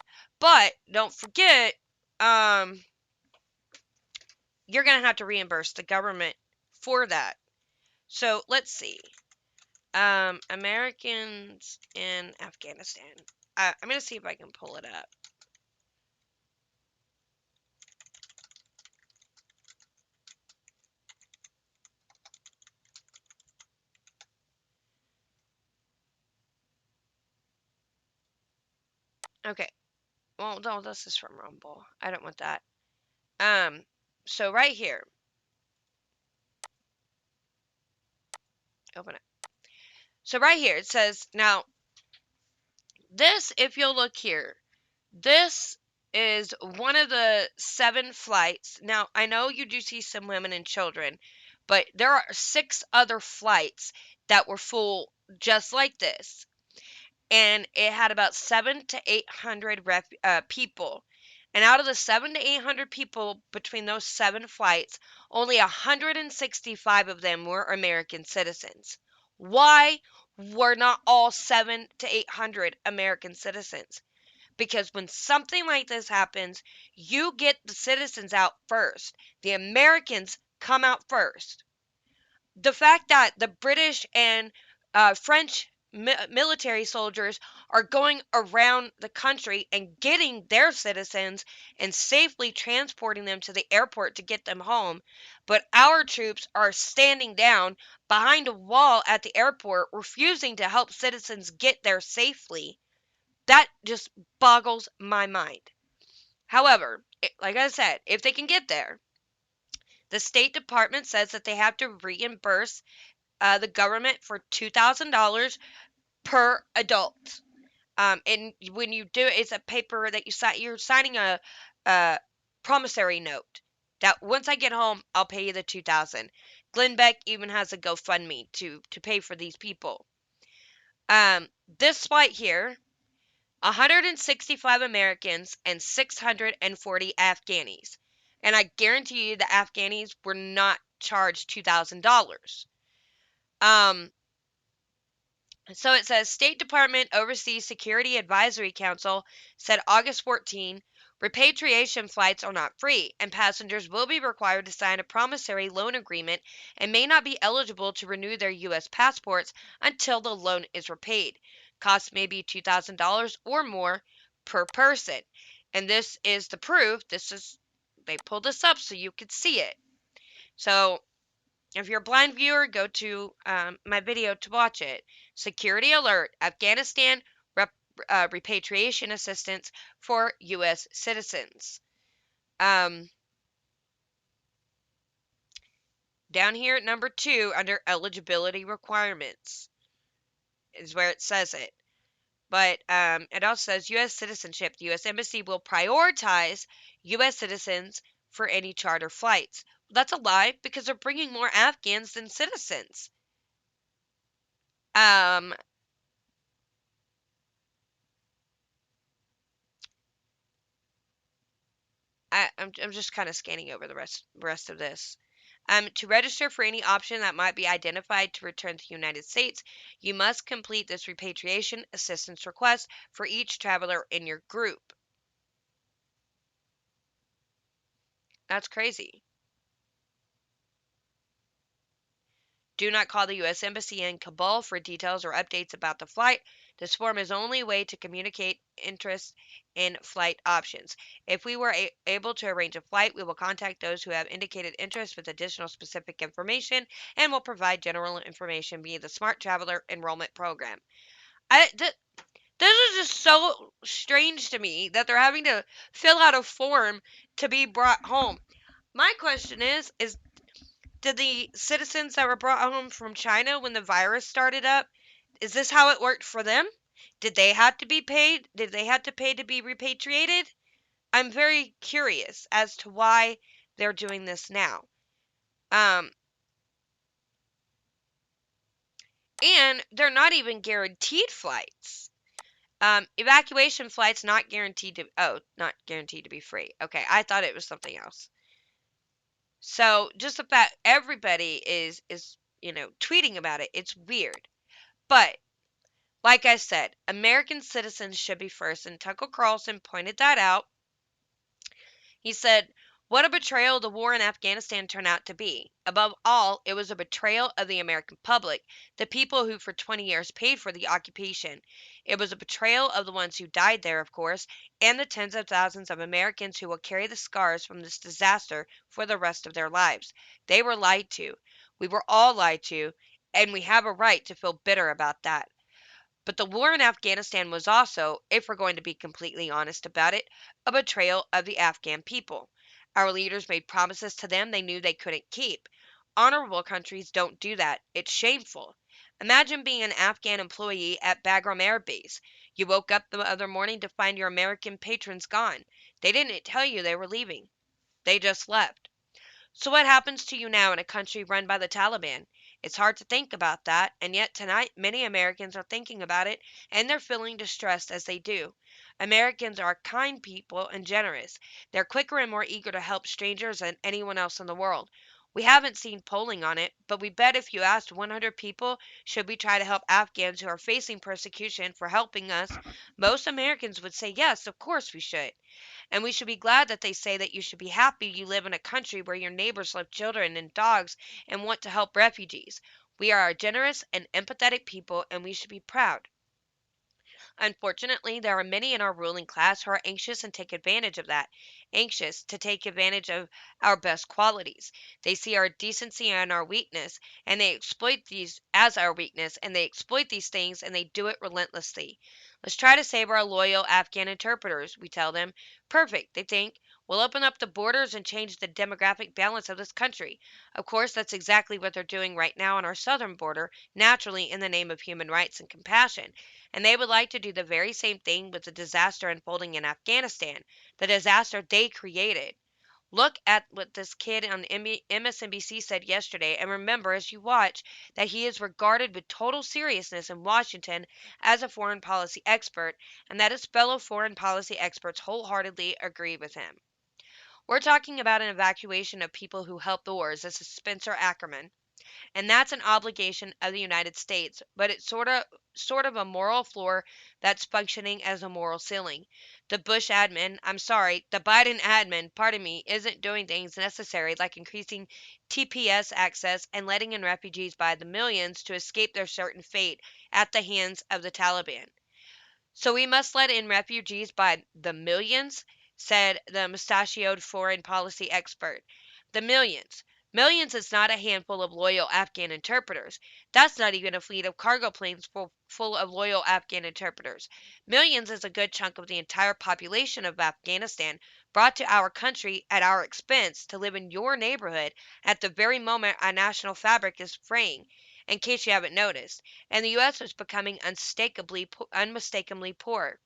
But don't forget, you're going to have to reimburse the government for that. So let's see. Americans in Afghanistan. I'm going to see if I can pull it up. Okay. Well, no, this is from Rumble. I don't want that. So right here. Open it. So right here it says, now, this, if you'll look here, this is one of the 7 flights. Now, I know you do see some women and children, but there are 6 other flights that were full just like this. And it had about 700 to 800 people. And out of the 700 to 800 people between those 7 flights, only 165 of them were American citizens. Why were not all 700 to 800 American citizens? Because when something like this happens, you get the citizens out first. The Americans come out first. The fact that the British and French military soldiers are going around the country and getting their citizens and safely transporting them to the airport to get them home, but our troops are standing down behind a wall at the airport refusing to help citizens get there safely, that just boggles my mind. However, like I said, if they can get there, the State Department says that they have to reimburse the government for $2,000 per adult. And when you do it, it's a paper that you sign. You're signing a promissory note that once I get home, I'll pay you the 2,000. Glenn Beck even has a GoFundMe to pay for these people. This flight here, 165 Americans and 640 Afghanis. And I guarantee you the Afghanis were not charged $2,000. So it says State Department Overseas Security Advisory Council said August 14, repatriation flights are not free, and passengers will be required to sign a promissory loan agreement and may not be eligible to renew their U.S. passports until the loan is repaid. Costs may be $2,000 or more per person. And this is the proof. They pulled this up so you could see it. So if you're a blind viewer, go to my video to watch it. Security alert: Afghanistan repatriation assistance for U.S. citizens. Down here at number 2, under eligibility requirements, is where it says it. But it also says U.S. citizenship. The U.S. Embassy will prioritize U.S. citizens for any charter flights. That's a lie because they're bringing more Afghans than citizens. Um, I'm just kind of scanning over the rest of this. To register for any option that might be identified to return to the United States, you must complete this repatriation assistance request for each traveler in your group. That's crazy. Do not call the U.S. Embassy in Kabul for details or updates about the flight. This form is only a way to communicate interest in flight options. If we were able to arrange a flight, we will contact those who have indicated interest with additional specific information and will provide general information via the Smart Traveler Enrollment Program. This is just so strange to me that they're having to fill out a form to be brought home. My question is did the citizens that were brought home from China when the virus started up, is this how it worked for them? Did they have to be paid? Did they have to pay to be repatriated? I'm very curious as to why they're doing this now. Um, and they're not even guaranteed flights. Evacuation flights not guaranteed to, oh, not guaranteed to be free. Okay, I thought it was something else. So just the fact everybody is tweeting about it, it's weird. But like I said, American citizens should be first, and Tucker Carlson pointed that out. He said, "What a betrayal the war in Afghanistan turned out to be. Above all, it was a betrayal of the American public, the people who for 20 years paid for the occupation. It was a betrayal of the ones who died there, of course, and the tens of thousands of Americans who will carry the scars from this disaster for the rest of their lives. They were lied to. We were all lied to, and we have a right to feel bitter about that. But the war in Afghanistan was also, if we're going to be completely honest about it, a betrayal of the Afghan people. Our leaders made promises to them they knew they couldn't keep. Honorable countries don't do that. It's shameful. Imagine being an Afghan employee at Bagram Air Base. You woke up the other morning to find your American patrons gone. They didn't tell you they were leaving. They just left. So, what happens to you now in a country run by the Taliban? It's hard to think about that, and yet tonight many Americans are thinking about it and they're feeling distressed as they do. Americans are kind people and generous. They're quicker and more eager to help strangers than anyone else in the world. We haven't seen polling on it, but we bet if you asked 100 people, should we try to help Afghans who are facing persecution for helping us, most Americans would say yes, of course we should. And we should be glad that they say that you should be happy you live in a country where your neighbors love children and dogs and want to help refugees. We are a generous and empathetic people, and we should be proud. Unfortunately, there are many in our ruling class who are anxious and take advantage of that, anxious to take advantage of our best qualities. They see our decency and our weakness, and they exploit these as our weakness, and they exploit these things, and they do it relentlessly. Let's try to save our loyal Afghan interpreters, we tell them. Perfect, they think. We'll open up the borders and change the demographic balance of this country. Of course, that's exactly what they're doing right now on our southern border, naturally in the name of human rights and compassion. And they would like to do the very same thing with the disaster unfolding in Afghanistan, the disaster they created. Look at what this kid on MSNBC said yesterday, and remember as you watch that he is regarded with total seriousness in Washington as a foreign policy expert, and that his fellow foreign policy experts wholeheartedly agree with him. We're talking about an evacuation of people who helped the wars. This is Spencer Ackerman, and that's an obligation of the United States, but it's sort of a moral floor that's functioning as a moral ceiling. The Bush admin, I'm sorry, the Biden admin, pardon me, isn't doing things necessary like increasing TPS access and letting in refugees by the millions to escape their certain fate at the hands of the Taliban. So we must let in refugees by the millions, said the mustachioed foreign policy expert. The millions. Millions is not a handful of loyal Afghan interpreters. That's not even a fleet of cargo planes full of loyal Afghan interpreters. Millions is a good chunk of the entire population of Afghanistan brought to our country at our expense to live in your neighborhood at the very moment our national fabric is fraying, in case you haven't noticed, and the U.S. is becoming unmistakably poor.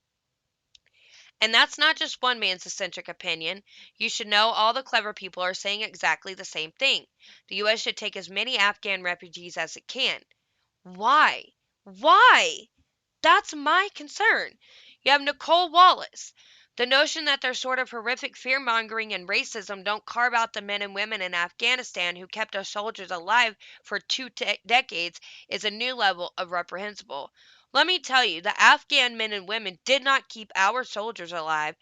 And that's not just one man's eccentric opinion. You should know all the clever people are saying exactly the same thing. The U.S. should take as many Afghan refugees as it can. Why? Why? That's my concern. You have Nicole Wallace. The notion that their sort of horrific fear mongering and racism don't carve out the men and women in Afghanistan who kept our soldiers alive for two decades is a new level of reprehensible. Let me tell you, the Afghan men and women did not keep our soldiers alive.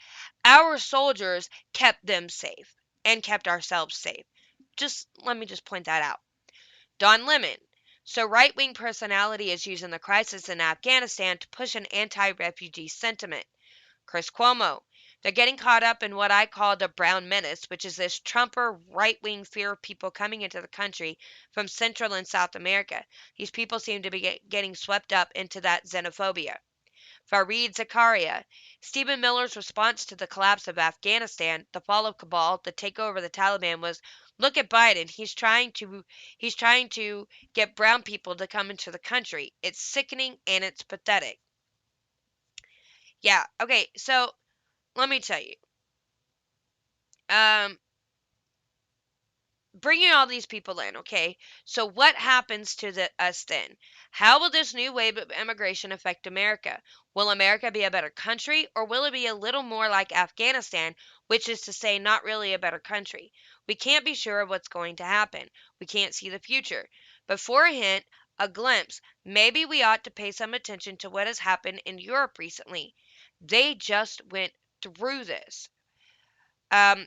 Our soldiers kept them safe and kept ourselves safe. Just let me just point that out. Don Lemon. So, right wing personality is using the crisis in Afghanistan to push an anti refugee sentiment. Chris Cuomo. They're getting caught up in what I call the brown menace, which is this Trumper right wing fear of people coming into the country from Central and South America. These people seem to be getting swept up into that xenophobia. Fareed Zakaria. Stephen Miller's response to the collapse of Afghanistan, the fall of Kabul, the takeover of the Taliban was, "Look at Biden. He's trying to get brown people to come into the country. It's sickening and it's pathetic." Yeah, okay, so let me tell you. Um Bringing all these people in, okay? So what happens to us then? How will this new wave of immigration affect America? Will America be a better country, or will it be a little more like Afghanistan, which is to say, not really a better country? We can't be sure of what's going to happen. We can't see the future. But for a hint, a glimpse, maybe we ought to pay some attention to what has happened in Europe recently. They just went through this. Um,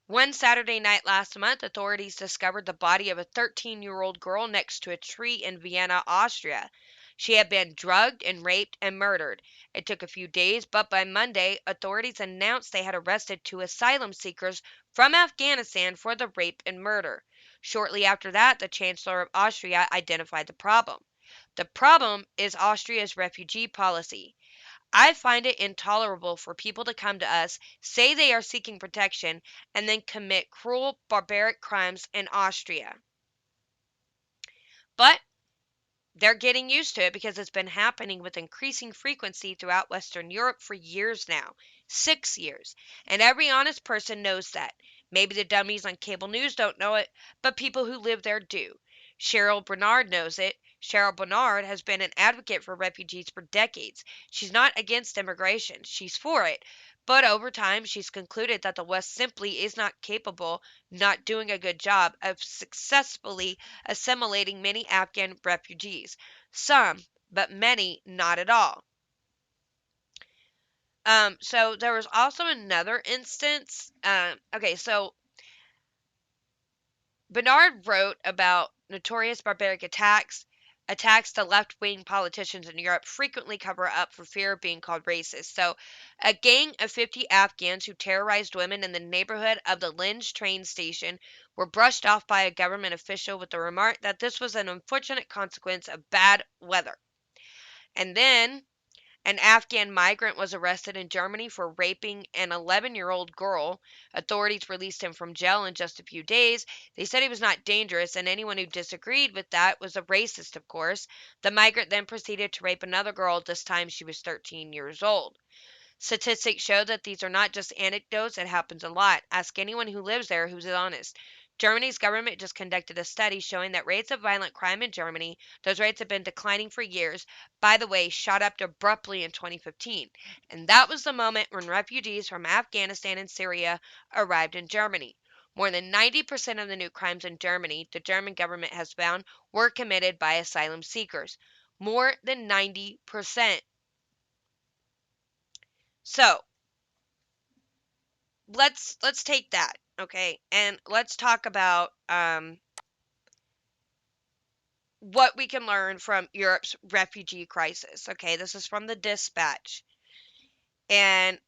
One Saturday night last month, authorities discovered the body of a 13-year-old girl next to a tree in Vienna, Austria. She had been drugged and raped and murdered. It took a few days, but by Monday, authorities announced they had arrested two asylum seekers from Afghanistan for the rape and murder. Shortly after that, the Chancellor of Austria identified the problem. The problem is Austria's refugee policy. I find it intolerable for people to come to us, say they are seeking protection, and then commit cruel, barbaric crimes in Austria. But they're getting used to it because it's been happening with increasing frequency throughout Western Europe for years now. 6 years. And every honest person knows that. Maybe the dummies on cable news don't know it, but people who live there do. Cheryl Bernard knows it. Cheryl Bernard has been an advocate for refugees for decades. She's not against immigration, she's for it. But over time, she's concluded that the West simply is not capable, not doing a good job of successfully assimilating many Afghan refugees. Some, but many not at all. So there was also another instance. Okay, so Bernard wrote about notorious barbaric attacks to left-wing politicians in Europe frequently cover up for fear of being called racist. So, a gang of 50 Afghans who terrorized women in the neighborhood of the Linz train station were brushed off by a government official with the remark that this was an unfortunate consequence of bad weather. And then an Afghan migrant was arrested in Germany for raping an 11-year-old girl. Authorities released him from jail in just a few days. They said he was not dangerous, and anyone who disagreed with that was a racist, of course. The migrant then proceeded to rape another girl. This time she was 13 years old. Statistics show that these are not just anecdotes, it happens a lot. Ask anyone who lives there who's honest. Germany's government just conducted a study showing that rates of violent crime in Germany, those rates have been declining for years, by the way, shot up abruptly in 2015. And that was the moment when refugees from Afghanistan and Syria arrived in Germany. More than 90% of the new crimes in Germany, the German government has found, were committed by asylum seekers. More than 90%. So, let's take that, okay, and let's talk about what we can learn from Europe's refugee crisis. Okay, this is from the Dispatch, and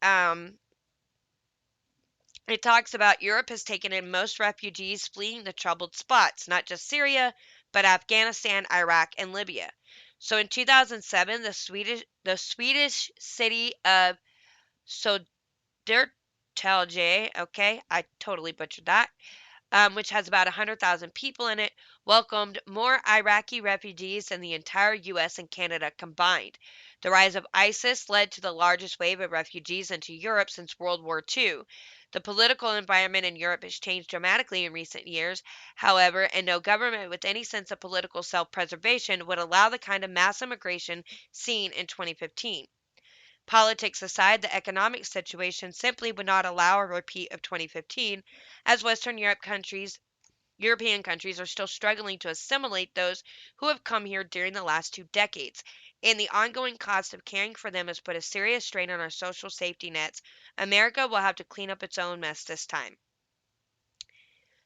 it talks about Europe has taken in most refugees fleeing the troubled spots, not just Syria, but Afghanistan, Iraq, and Libya. So in 2007, the Swedish city of Södertälje, okay, I totally butchered that, which has about 100,000 people in it, welcomed more Iraqi refugees than the entire U.S. and Canada combined. The rise of ISIS led to the largest wave of refugees into Europe since World War II. The political environment in Europe has changed dramatically in recent years, however, and no government with any sense of political self preservation would allow the kind of mass immigration seen in 2015. Politics aside, the economic situation simply would not allow a repeat of 2015, as European countries are still struggling to assimilate those who have come here during the last 2 decades, and the ongoing cost of caring for them has put a serious strain on our social safety nets. America will have to clean up its own mess this time.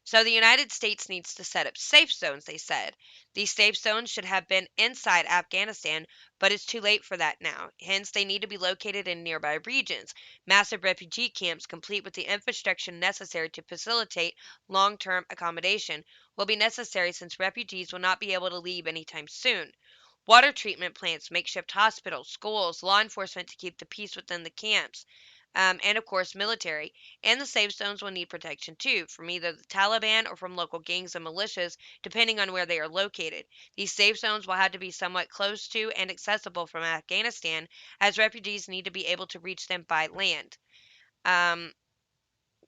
So the United States needs to set up safe zones, they said. These safe zones should have been inside Afghanistan, but it's too late for that now. Hence, they need to be located in nearby regions. Massive refugee camps, complete with the infrastructure necessary to facilitate long-term accommodation, will be necessary since refugees will not be able to leave anytime soon. water treatment plants, makeshift hospitals, schools, law enforcement to keep the peace within the camps, and of course, military. And the safe zones will need protection too, from either the Taliban or from local gangs and militias, depending on where they are located. These safe zones will have to be somewhat close to and accessible from Afghanistan, as refugees need to be able to reach them by land. Um,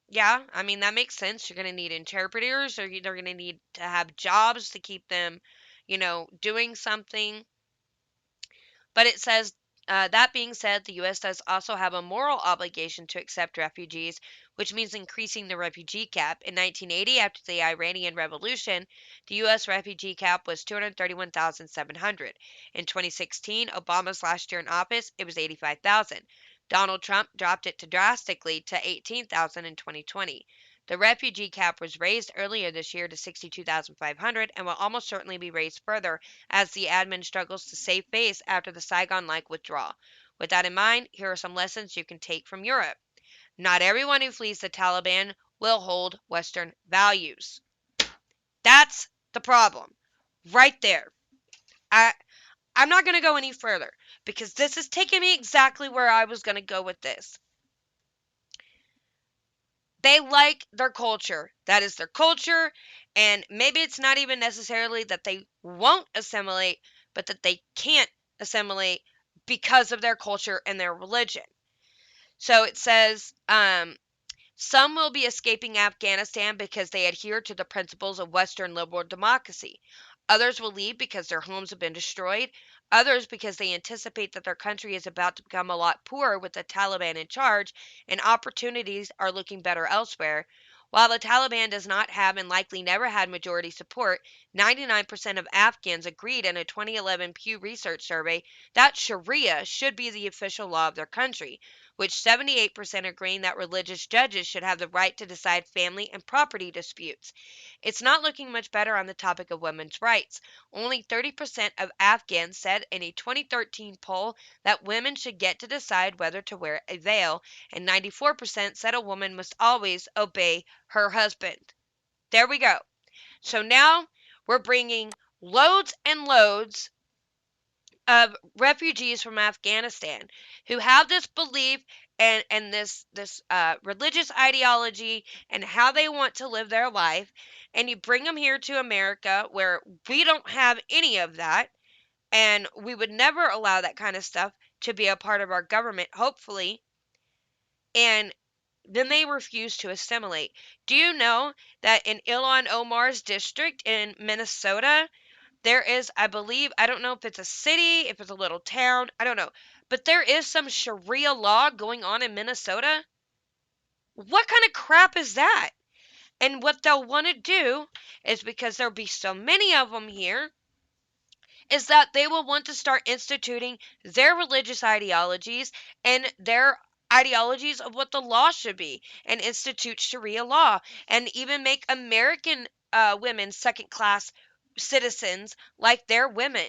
yeah, I mean, that makes sense. You're going to need interpreters, or they're going to need to have jobs to keep them, doing something. But it says, that being said, the U.S. does also have a moral obligation to accept refugees, which means increasing the refugee cap. In 1980, after the Iranian Revolution, the U.S. refugee cap was 231,700. In 2016, Obama's last year in office, it was 85,000. Donald Trump dropped it drastically to 18,000 in 2020. The refugee cap was raised earlier this year to 62,500 and will almost certainly be raised further as the admin struggles to save face after the Saigon-like withdrawal. With that in mind, here are some lessons you can take from Europe. Not everyone who flees the Taliban will hold Western values. That's the problem. Right there. I I'm not going to go any further because this is taking me exactly where I was going to go with this. They like their culture. That is their culture. And maybe it's not even necessarily that they won't assimilate, but that they can't assimilate because of their culture and their religion. So it says, some will be escaping Afghanistan because they adhere to the principles of Western liberal democracy. Others will leave because their homes have been destroyed. Others because they anticipate that their country is about to become a lot poorer with the Taliban in charge and opportunities are looking better elsewhere. While the Taliban does not have and likely never had majority support, 99% of Afghans agreed in a 2011 Pew Research survey that Sharia should be the official law of their country, which 78% agreeing that religious judges should have the right to decide family and property disputes. It's not looking much better on the topic of women's rights. Only 30% of Afghans said in a 2013 poll that women should get to decide whether to wear a veil, and 94% said a woman must always obey her husband. There we go. So now we're bringing loads and loads of refugees from Afghanistan who have this belief and this religious ideology and how they want to live their life, and you bring them here to America where we don't have any of that, and we would never allow that kind of stuff to be a part of our government, hopefully, and then they refuse to assimilate. Do you know that in Ilhan Omar's district in Minnesota, there is, I believe, I don't know if it's a city, if it's a little town, I don't know. But there is some Sharia law going on in Minnesota. What kind of crap is that? And what they'll want to do is because there'll be so many of them here, is that they will want to start instituting their religious ideologies and their ideologies of what the law should be and institute Sharia law and even make American women second class citizens like their women.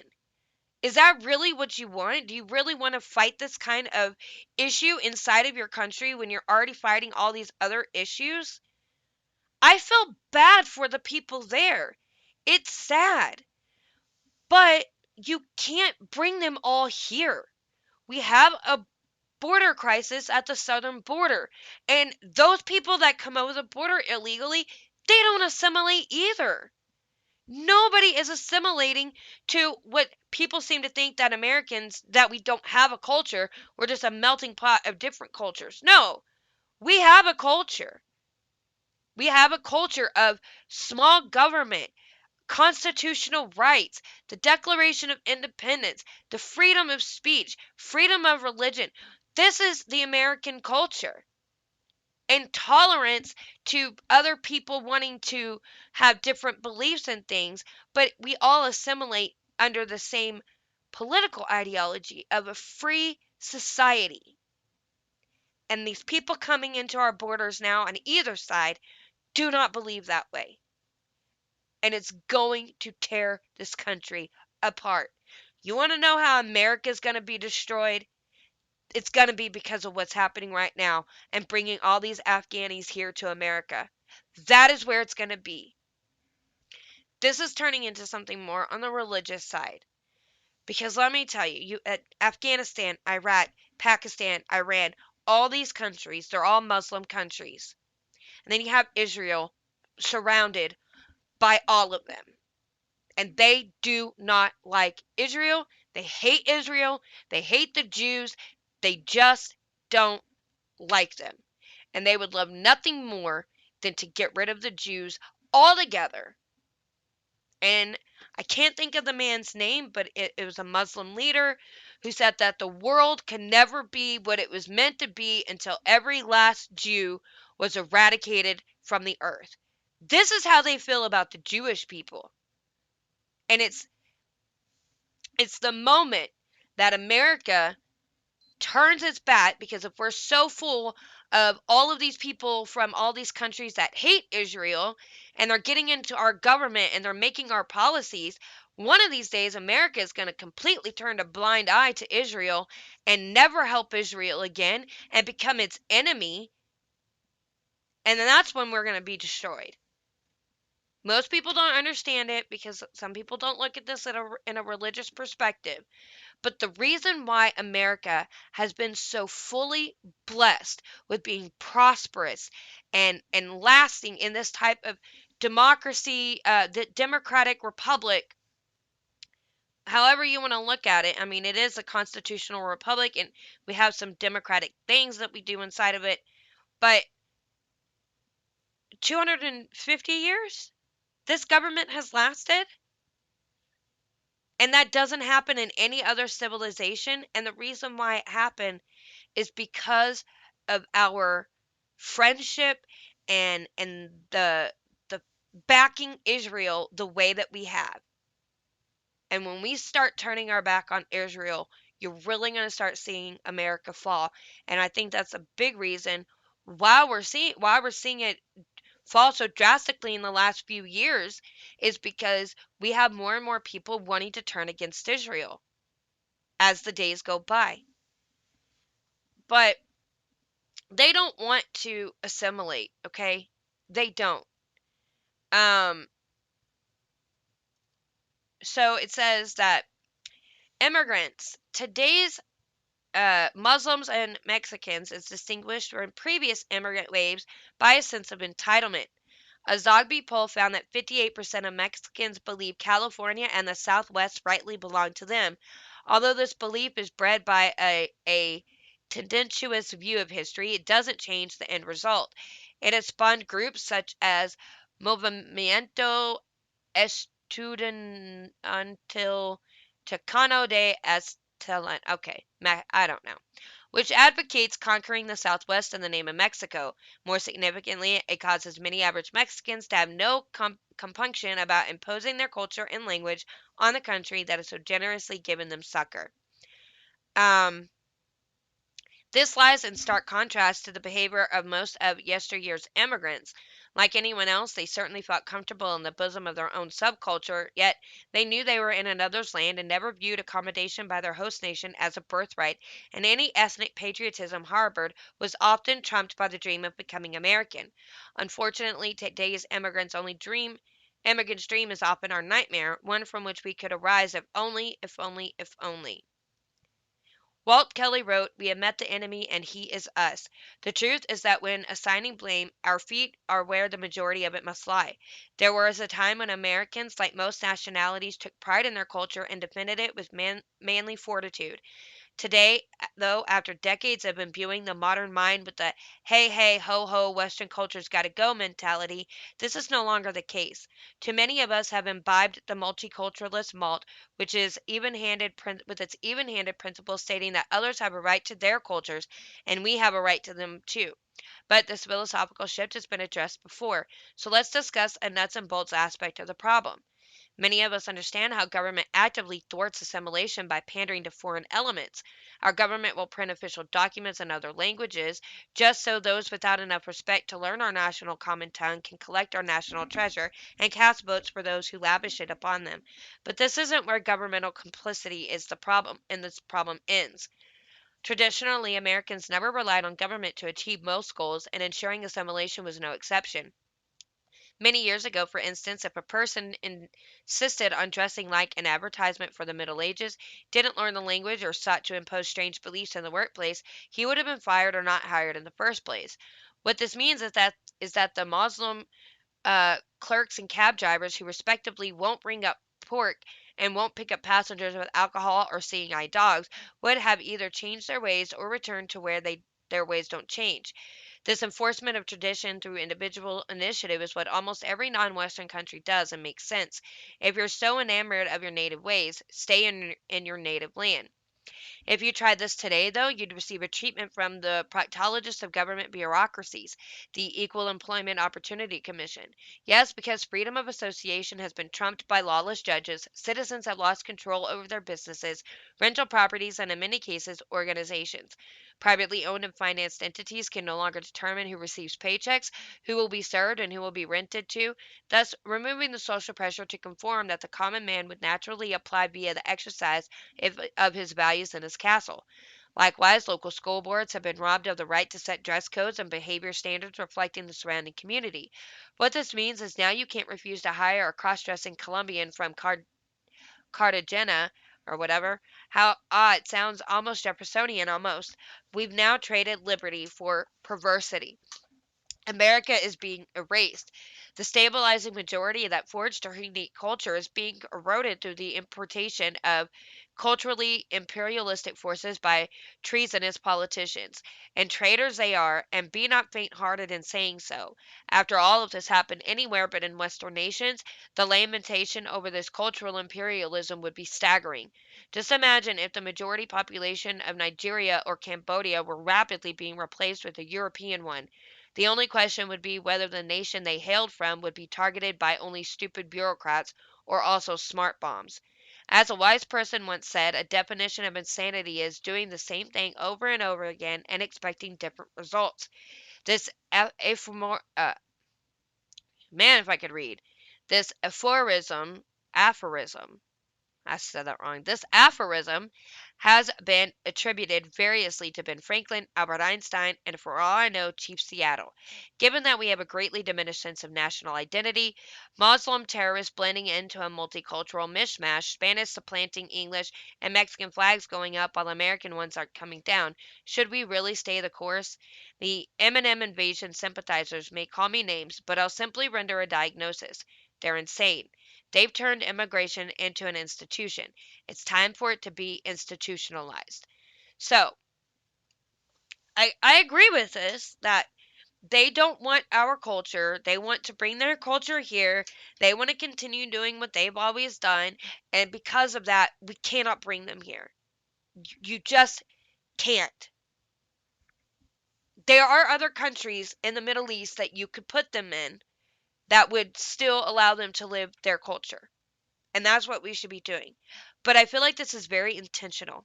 Is that really what you want? Do you really want to fight this kind of issue inside of your country when you're already fighting all these other issues? I feel bad for the people there. It's sad. But you can't bring them all here. We have a border crisis at the southern border. And those people that come over the border illegally, they don't assimilate either. Nobody is assimilating to what people seem to think that Americans, that we don't have a culture, we're just a melting pot of different cultures. No, we have a culture. We have a culture of small government, constitutional rights, the Declaration of Independence, the freedom of speech, freedom of religion. This is the American culture. And tolerance to other people wanting to have different beliefs and things, but we all assimilate under the same political ideology of a free society. And these people coming into our borders now on either side do not believe that way. And it's going to tear this country apart. You want to know how America is going to be destroyed? It's going to be because of what's happening right now and bringing all these Afghanis here to America. That is where it's going to be. This is turning into something more on the religious side. Because let me tell you, Afghanistan, Iraq, Pakistan, Iran, all these countries, they're all Muslim countries. And then you have Israel surrounded by all of them. And they do not like Israel. They hate Israel. They hate the Jews. They just don't like them. And they would love nothing more than to get rid of the Jews altogether. And I can't think of the man's name, but it was a Muslim leader who said that the world can never be what it was meant to be until every last Jew was eradicated from the earth. This is how they feel about the Jewish people. And it's the moment that America turns its back, because if we're so full of all of these people from all these countries that hate Israel and they're getting into our government and they're making our policies, one of these days America is going to completely turn a blind eye to Israel and never help Israel again and become its enemy. And then that's when we're going to be destroyed. Most people don't understand it because some people don't look at this in a religious perspective. But the reason why America has been so fully blessed with being prosperous and lasting in this type of democracy, the democratic republic, however you want to look at it. I mean, it is a constitutional republic, and we have some democratic things that we do inside of it. But 250 years, this government has lasted. And that doesn't happen in any other civilization. And the reason why it happened is because of our friendship and the backing Israel the way that we have. And when we start turning our back on Israel, you're really going to start seeing America fall. And I think that's a big reason why we're seeing it fall so drastically in the last few years, is because we have more and more people wanting to turn against Israel as the days go by. But they don't want to assimilate, okay? They don't. Um, so it says that immigrants, today's Muslims and Mexicans, is distinguished from previous immigrant waves by a sense of entitlement. A Zogby poll found that 58% of Mexicans believe California and the Southwest rightly belong to them. Although this belief is bred by a tendentious view of history, it doesn't change the end result. It has spawned groups such as Movimiento Estudiantil Chicano de Estelan. Okay, I don't know, which advocates conquering the Southwest in the name of Mexico. More significantly, it causes many average Mexicans to have no compunction about imposing their culture and language on the country that has so generously given them succor. Um, this lies in stark contrast to the behavior of most of yesteryear's immigrants. Like anyone else, they certainly felt comfortable in the bosom of their own subculture, yet they knew they were in another's land and never viewed accommodation by their host nation as a birthright, and any ethnic patriotism harbored was often trumped by the dream of becoming American. Unfortunately, today's immigrant's dream is often our nightmare, one from which we could arise if only, if only, if only. Walt Kelly wrote, "We have met the enemy and he is us." The truth is that when assigning blame, our feet are where the majority of it must lie. There was a time when Americans, like most nationalities, took pride in their culture and defended it with manly fortitude. Today, though, after decades of imbuing the modern mind with the hey, hey, ho, ho, Western culture's gotta go mentality, this is no longer the case. Too many of us have imbibed the multiculturalist malt, which is with its even-handed principle stating that others have a right to their cultures and we have a right to them too. But this philosophical shift has been addressed before, so let's discuss a nuts and bolts aspect of the problem. Many of us understand how government actively thwarts assimilation by pandering to foreign elements. Our government will print official documents in other languages just so those without enough respect to learn our national common tongue can collect our national treasure and cast votes for those who lavish it upon them. But this isn't where governmental complicity is the problem, and this problem ends. Traditionally, Americans never relied on government to achieve most goals, and ensuring assimilation was no exception. Many years ago, for instance, if a person insisted on dressing like an advertisement for the Middle Ages, didn't learn the language, or sought to impose strange beliefs in the workplace, he would have been fired or not hired in the first place. What this means is that the Muslim clerks and cab drivers who respectively won't bring up pork and won't pick up passengers with alcohol or seeing eye dogs would have either changed their ways or returned to where their ways don't change. This enforcement of tradition through individual initiative is what almost every non Western country does and makes sense. If you're so enamored of your native ways, stay in your native land. If you tried this today, though, you'd receive a treatment from the proctologists of government bureaucracies, the Equal Employment Opportunity Commission. Yes, because freedom of association has been trumped by lawless judges, citizens have lost control over their businesses, rental properties, and in many cases, organizations. Privately owned and financed entities can no longer determine who receives paychecks, who will be served, and who will be rented to, thus removing the social pressure to conform that the common man would naturally apply via the exercise of his values in his castle. Likewise, local school boards have been robbed of the right to set dress codes and behavior standards reflecting the surrounding community. What this means is now you can't refuse to hire a cross dressing Colombian from Cartagena or whatever. How it sounds almost Jeffersonian almost. We've now traded liberty for perversity. America is being erased. The stabilizing majority that forged our unique culture is being eroded through the importation of culturally imperialistic forces by treasonous politicians. And traitors they are, and be not faint hearted in saying so. After all of this happened anywhere but in Western nations, the lamentation over this cultural imperialism would be staggering. Just imagine if the majority population of Nigeria or Cambodia were rapidly being replaced with a European one. The only question would be whether the nation they hailed from would be targeted by only stupid bureaucrats or also smart bombs. As a wise person once said, a definition of insanity is doing the same thing over and over again and expecting different results. This man, if I could read, this aphorism, I said that wrong. This aphorism has been attributed variously to Ben Franklin, Albert Einstein, and for all I know, Chief Seattle. Given that we have a greatly diminished sense of national identity, Muslim terrorists blending into a multicultural mishmash, Spanish supplanting English, and Mexican flags going up while American ones are coming down, should we really stay the course? The Eminem invasion sympathizers may call me names, but I'll simply render a diagnosis. They're insane. They've turned immigration into an institution. It's time for it to be institutionalized. So, I agree with this that they don't want our culture. They want to bring their culture here. They want to continue doing what they've always done. And because of that, we cannot bring them here. You just can't. There are other countries in the Middle East that you could put them in that would still allow them to live their culture. And that's what we should be doing. But I feel like this is very intentional.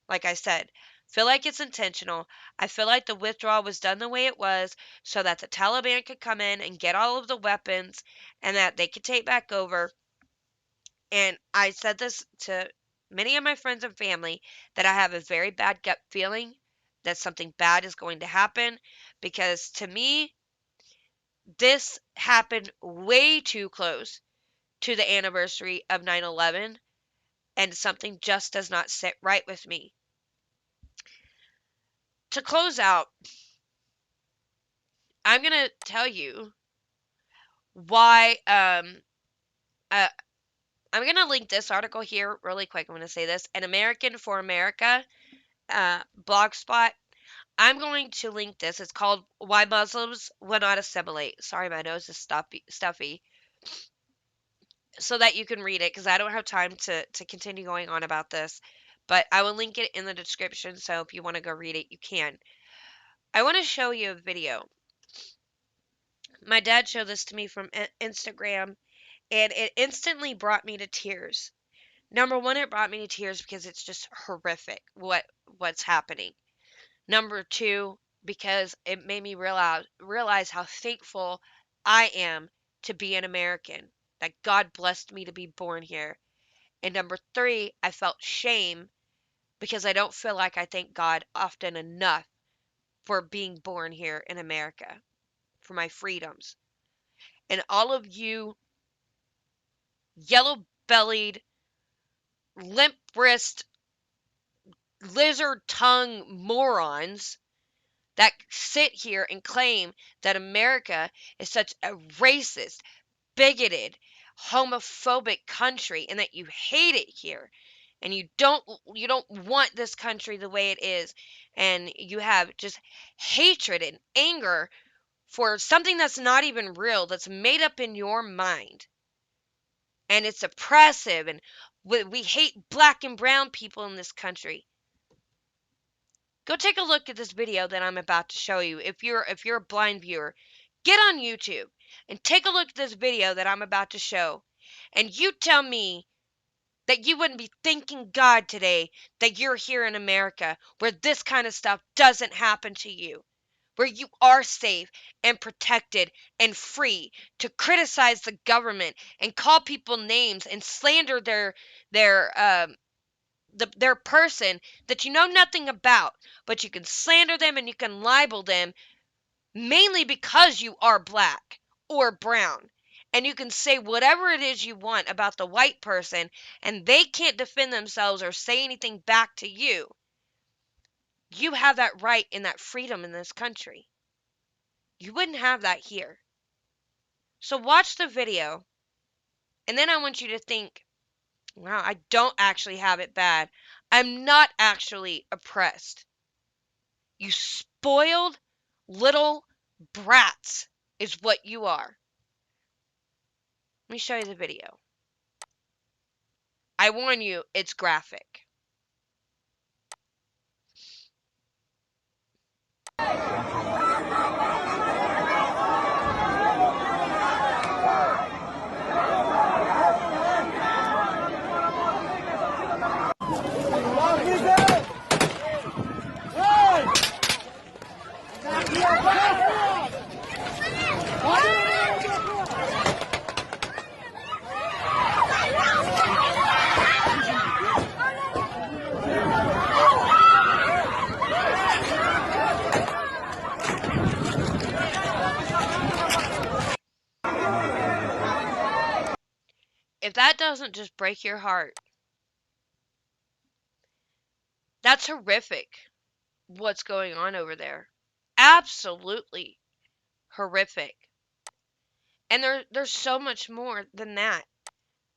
Like I said, feel like it's intentional. I feel like the withdrawal was done the way it was so that the Taliban could come in and get all of the weapons and that they could take back over. And I said this to many of my friends and family that I have a very bad gut feeling that something bad is going to happen because to me, this happened way too close to the anniversary of 9/11 and something just does not sit right with me. To close out, I'm going to tell you why uh, I'm going to link this article here really quick. I'm going to say this. An American for America blogspot. I'm going to link this. It's called Why Muslims Will Not Assimilate. Sorry, my nose is stuffy. So that you can read it because I don't have time to continue going on about this. But I will link it in the description. So if you want to go read it, you can. I want to show you a video. My dad showed this to me from Instagram, and it instantly brought me to tears. Number one, it brought me to tears because it's just horrific what's happening. Number two, because it made me realize how thankful I am to be an American, that God blessed me to be born here. And number three, I felt shame because I don't feel like I thank God often enough for being born here in America, for my freedoms. And all of you yellow-bellied, limp-wrist, lizard-tongue morons that sit here and claim that America is such a racist, bigoted, homophobic country and that you hate it here and you don't want this country the way it is, and you have just hatred and anger for something that's not even real, that's made up in your mind, and it's oppressive, and we hate black and brown people in this country. Go take a look at this video that I'm about to show you. If you're a blind viewer, get on YouTube and take a look at this video that I'm about to show, and you tell me that you wouldn't be thanking God today that you're here in America where this kind of stuff doesn't happen to you, where you are safe and protected and free to criticize the government and call people names and slander their their person that you know nothing about, but you can slander them and you can libel them mainly because you are black or brown. And you can say whatever it is you want about the white person, and they can't defend themselves or say anything back to you. You have that right and that freedom in this country. You wouldn't have that here. So watch the video, and then I want you to think, wow, I don't actually have it bad. I'm not actually oppressed. You spoiled little brats is what you are. Let me show you the video. I warn you, it's graphic. If that doesn't just break your heart, that's horrific what's going on over there. Absolutely horrific. And there's so much more than that.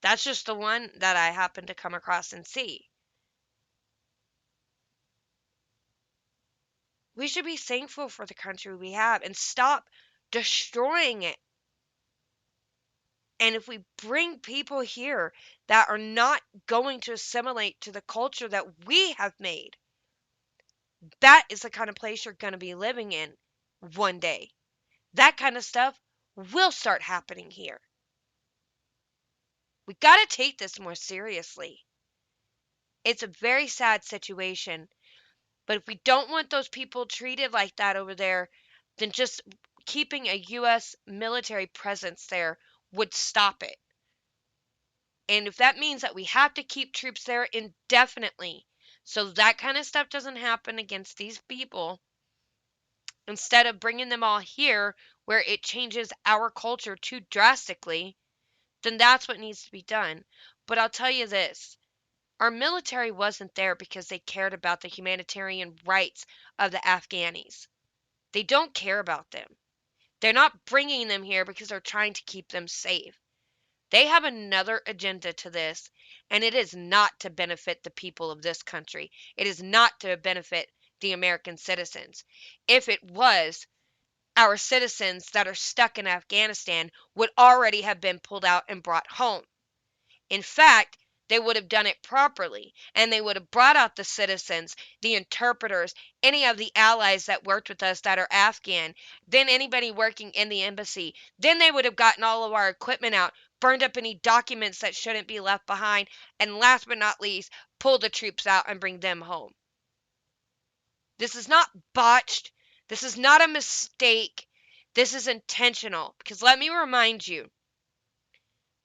That's just the one that I happen to come across and see. We should be thankful for the country we have and stop destroying it. And if we bring people here that are not going to assimilate to the culture that we have made, that is the kind of place you're going to be living in one day. That kind of stuff will start happening here. We got to take this more seriously. It's a very sad situation, but if we don't want those people treated like that over there, then just keeping a U.S. military presence there would stop it. And if that means that we have to keep troops there indefinitely so that kind of stuff doesn't happen against these people, instead of bringing them all here where it changes our culture too drastically, then that's what needs to be done. But I'll tell you this. Our military wasn't there because they cared about the humanitarian rights of the Afghanis. They don't care about them. They're not bringing them here because they're trying to keep them safe. They have another agenda to this, and it is not to benefit the people of this country. It is not to benefit the American citizens. If it was, our citizens that are stuck in Afghanistan would already have been pulled out and brought home. In fact, they would have done it properly, and they would have brought out the citizens, the interpreters, any of the allies that worked with us that are Afghan, then anybody working in the embassy. Then they would have gotten all of our equipment out, burned up any documents that shouldn't be left behind, and last but not least, pull the troops out and bring them home. This is not botched. This is not a mistake. This is intentional. Because let me remind you,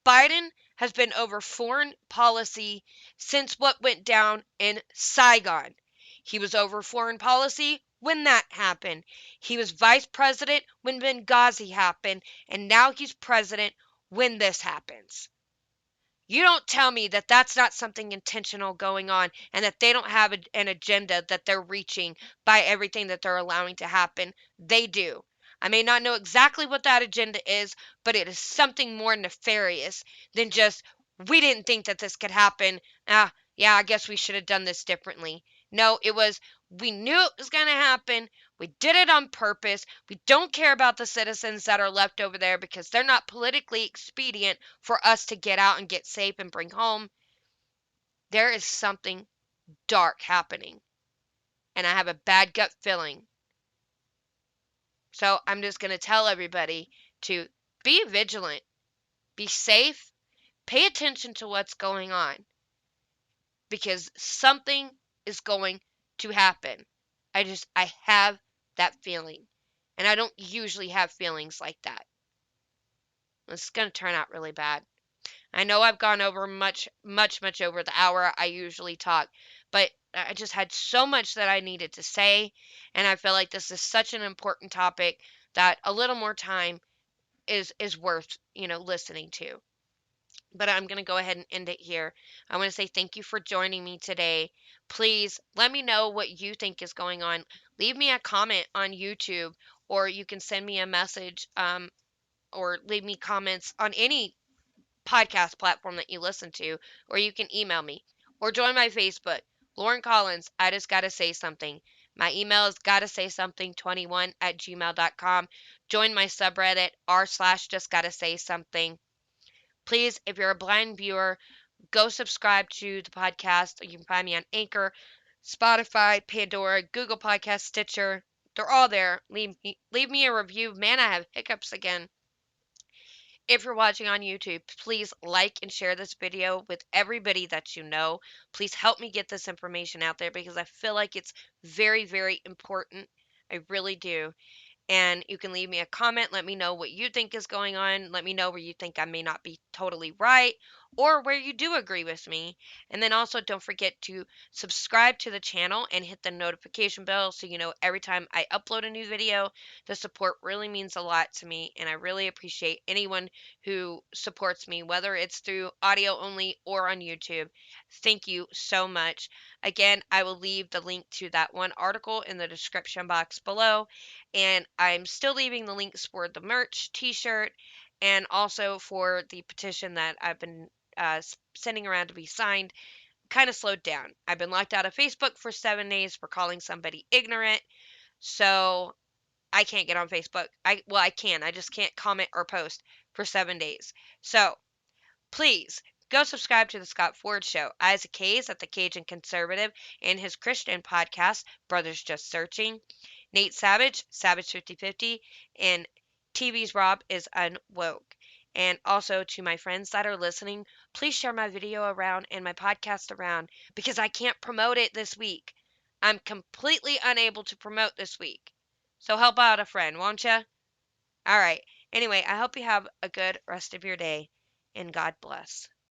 Biden has been over foreign policy since what went down in Saigon. He was over foreign policy when that happened. He was vice president when Benghazi happened, and now he's president when this happens. You don't tell me that that's not something intentional going on and that they don't have an agenda that they're reaching by everything that they're allowing to happen. They do. I may not know exactly what that agenda is, but it is something more nefarious than just, we didn't think that this could happen. Yeah, I guess we should have done this differently. No, it was, we knew it was going to happen. We did it on purpose. We don't care about the citizens that are left over there because they're not politically expedient for us to get out and get safe and bring home. There is something dark happening, and I have a bad gut feeling. So I'm just going to tell everybody to be vigilant, be safe, pay attention to what's going on because something is going to happen. I have that feeling. And I don't usually have feelings like that. It's going to turn out really bad. I know I've gone over much over the hour I usually talk, but I just had so much that I needed to say, and I feel like this is such an important topic that a little more time is worth, listening to. But I'm going to go ahead and end it here. I want to say thank you for joining me today. Please let me know what you think is going on. Leave me a comment on YouTube, or you can send me a message, or leave me comments on any podcast platform that you listen to, or you can email me or join my Facebook. Lauren Collins, I just gotta say something. My email is gotta say something21@gmail.com. Join my subreddit r/just gotta say something. Please, if you're a blind viewer, go subscribe to the podcast. You can find me on Anchor, Spotify, Pandora, Google Podcast, Stitcher. They're all there. Leave me a review. Man, I have hiccups again. If you're watching on YouTube, please like and share this video with everybody that you know. Please help me get this information out there because I feel like it's very, very important. I really do. And you can leave me a comment. Let me know what you think is going on. Let me know where you think I may not be totally right or where you do agree with me. And then also don't forget to subscribe to the channel and hit the notification bell so you know every time I upload a new video. The support really means a lot to me, and I really appreciate anyone who supports me, whether it's through audio only or on YouTube. Thank you so much. Again, I will leave the link to that one article in the description box below. And I'm still leaving the links for the merch, t-shirt, and also for the petition that I've been sending around to be signed. Kind of slowed down. I've been locked out of Facebook for 7 days for calling somebody ignorant. So I can't get on Facebook. I can. I just can't comment or post for 7 days. So please go subscribe to the Scott Ford Show. Isaac Hayes at the Cajun Conservative and his Christian podcast, Brothers Just Searching. Nate Savage, Savage 5050, and TV's Rob is unwoke. And also to my friends that are listening, please share my video around and my podcast around because I can't promote it this week. I'm completely unable to promote this week. So help out a friend, won't you? All right. Anyway, I hope you have a good rest of your day and God bless.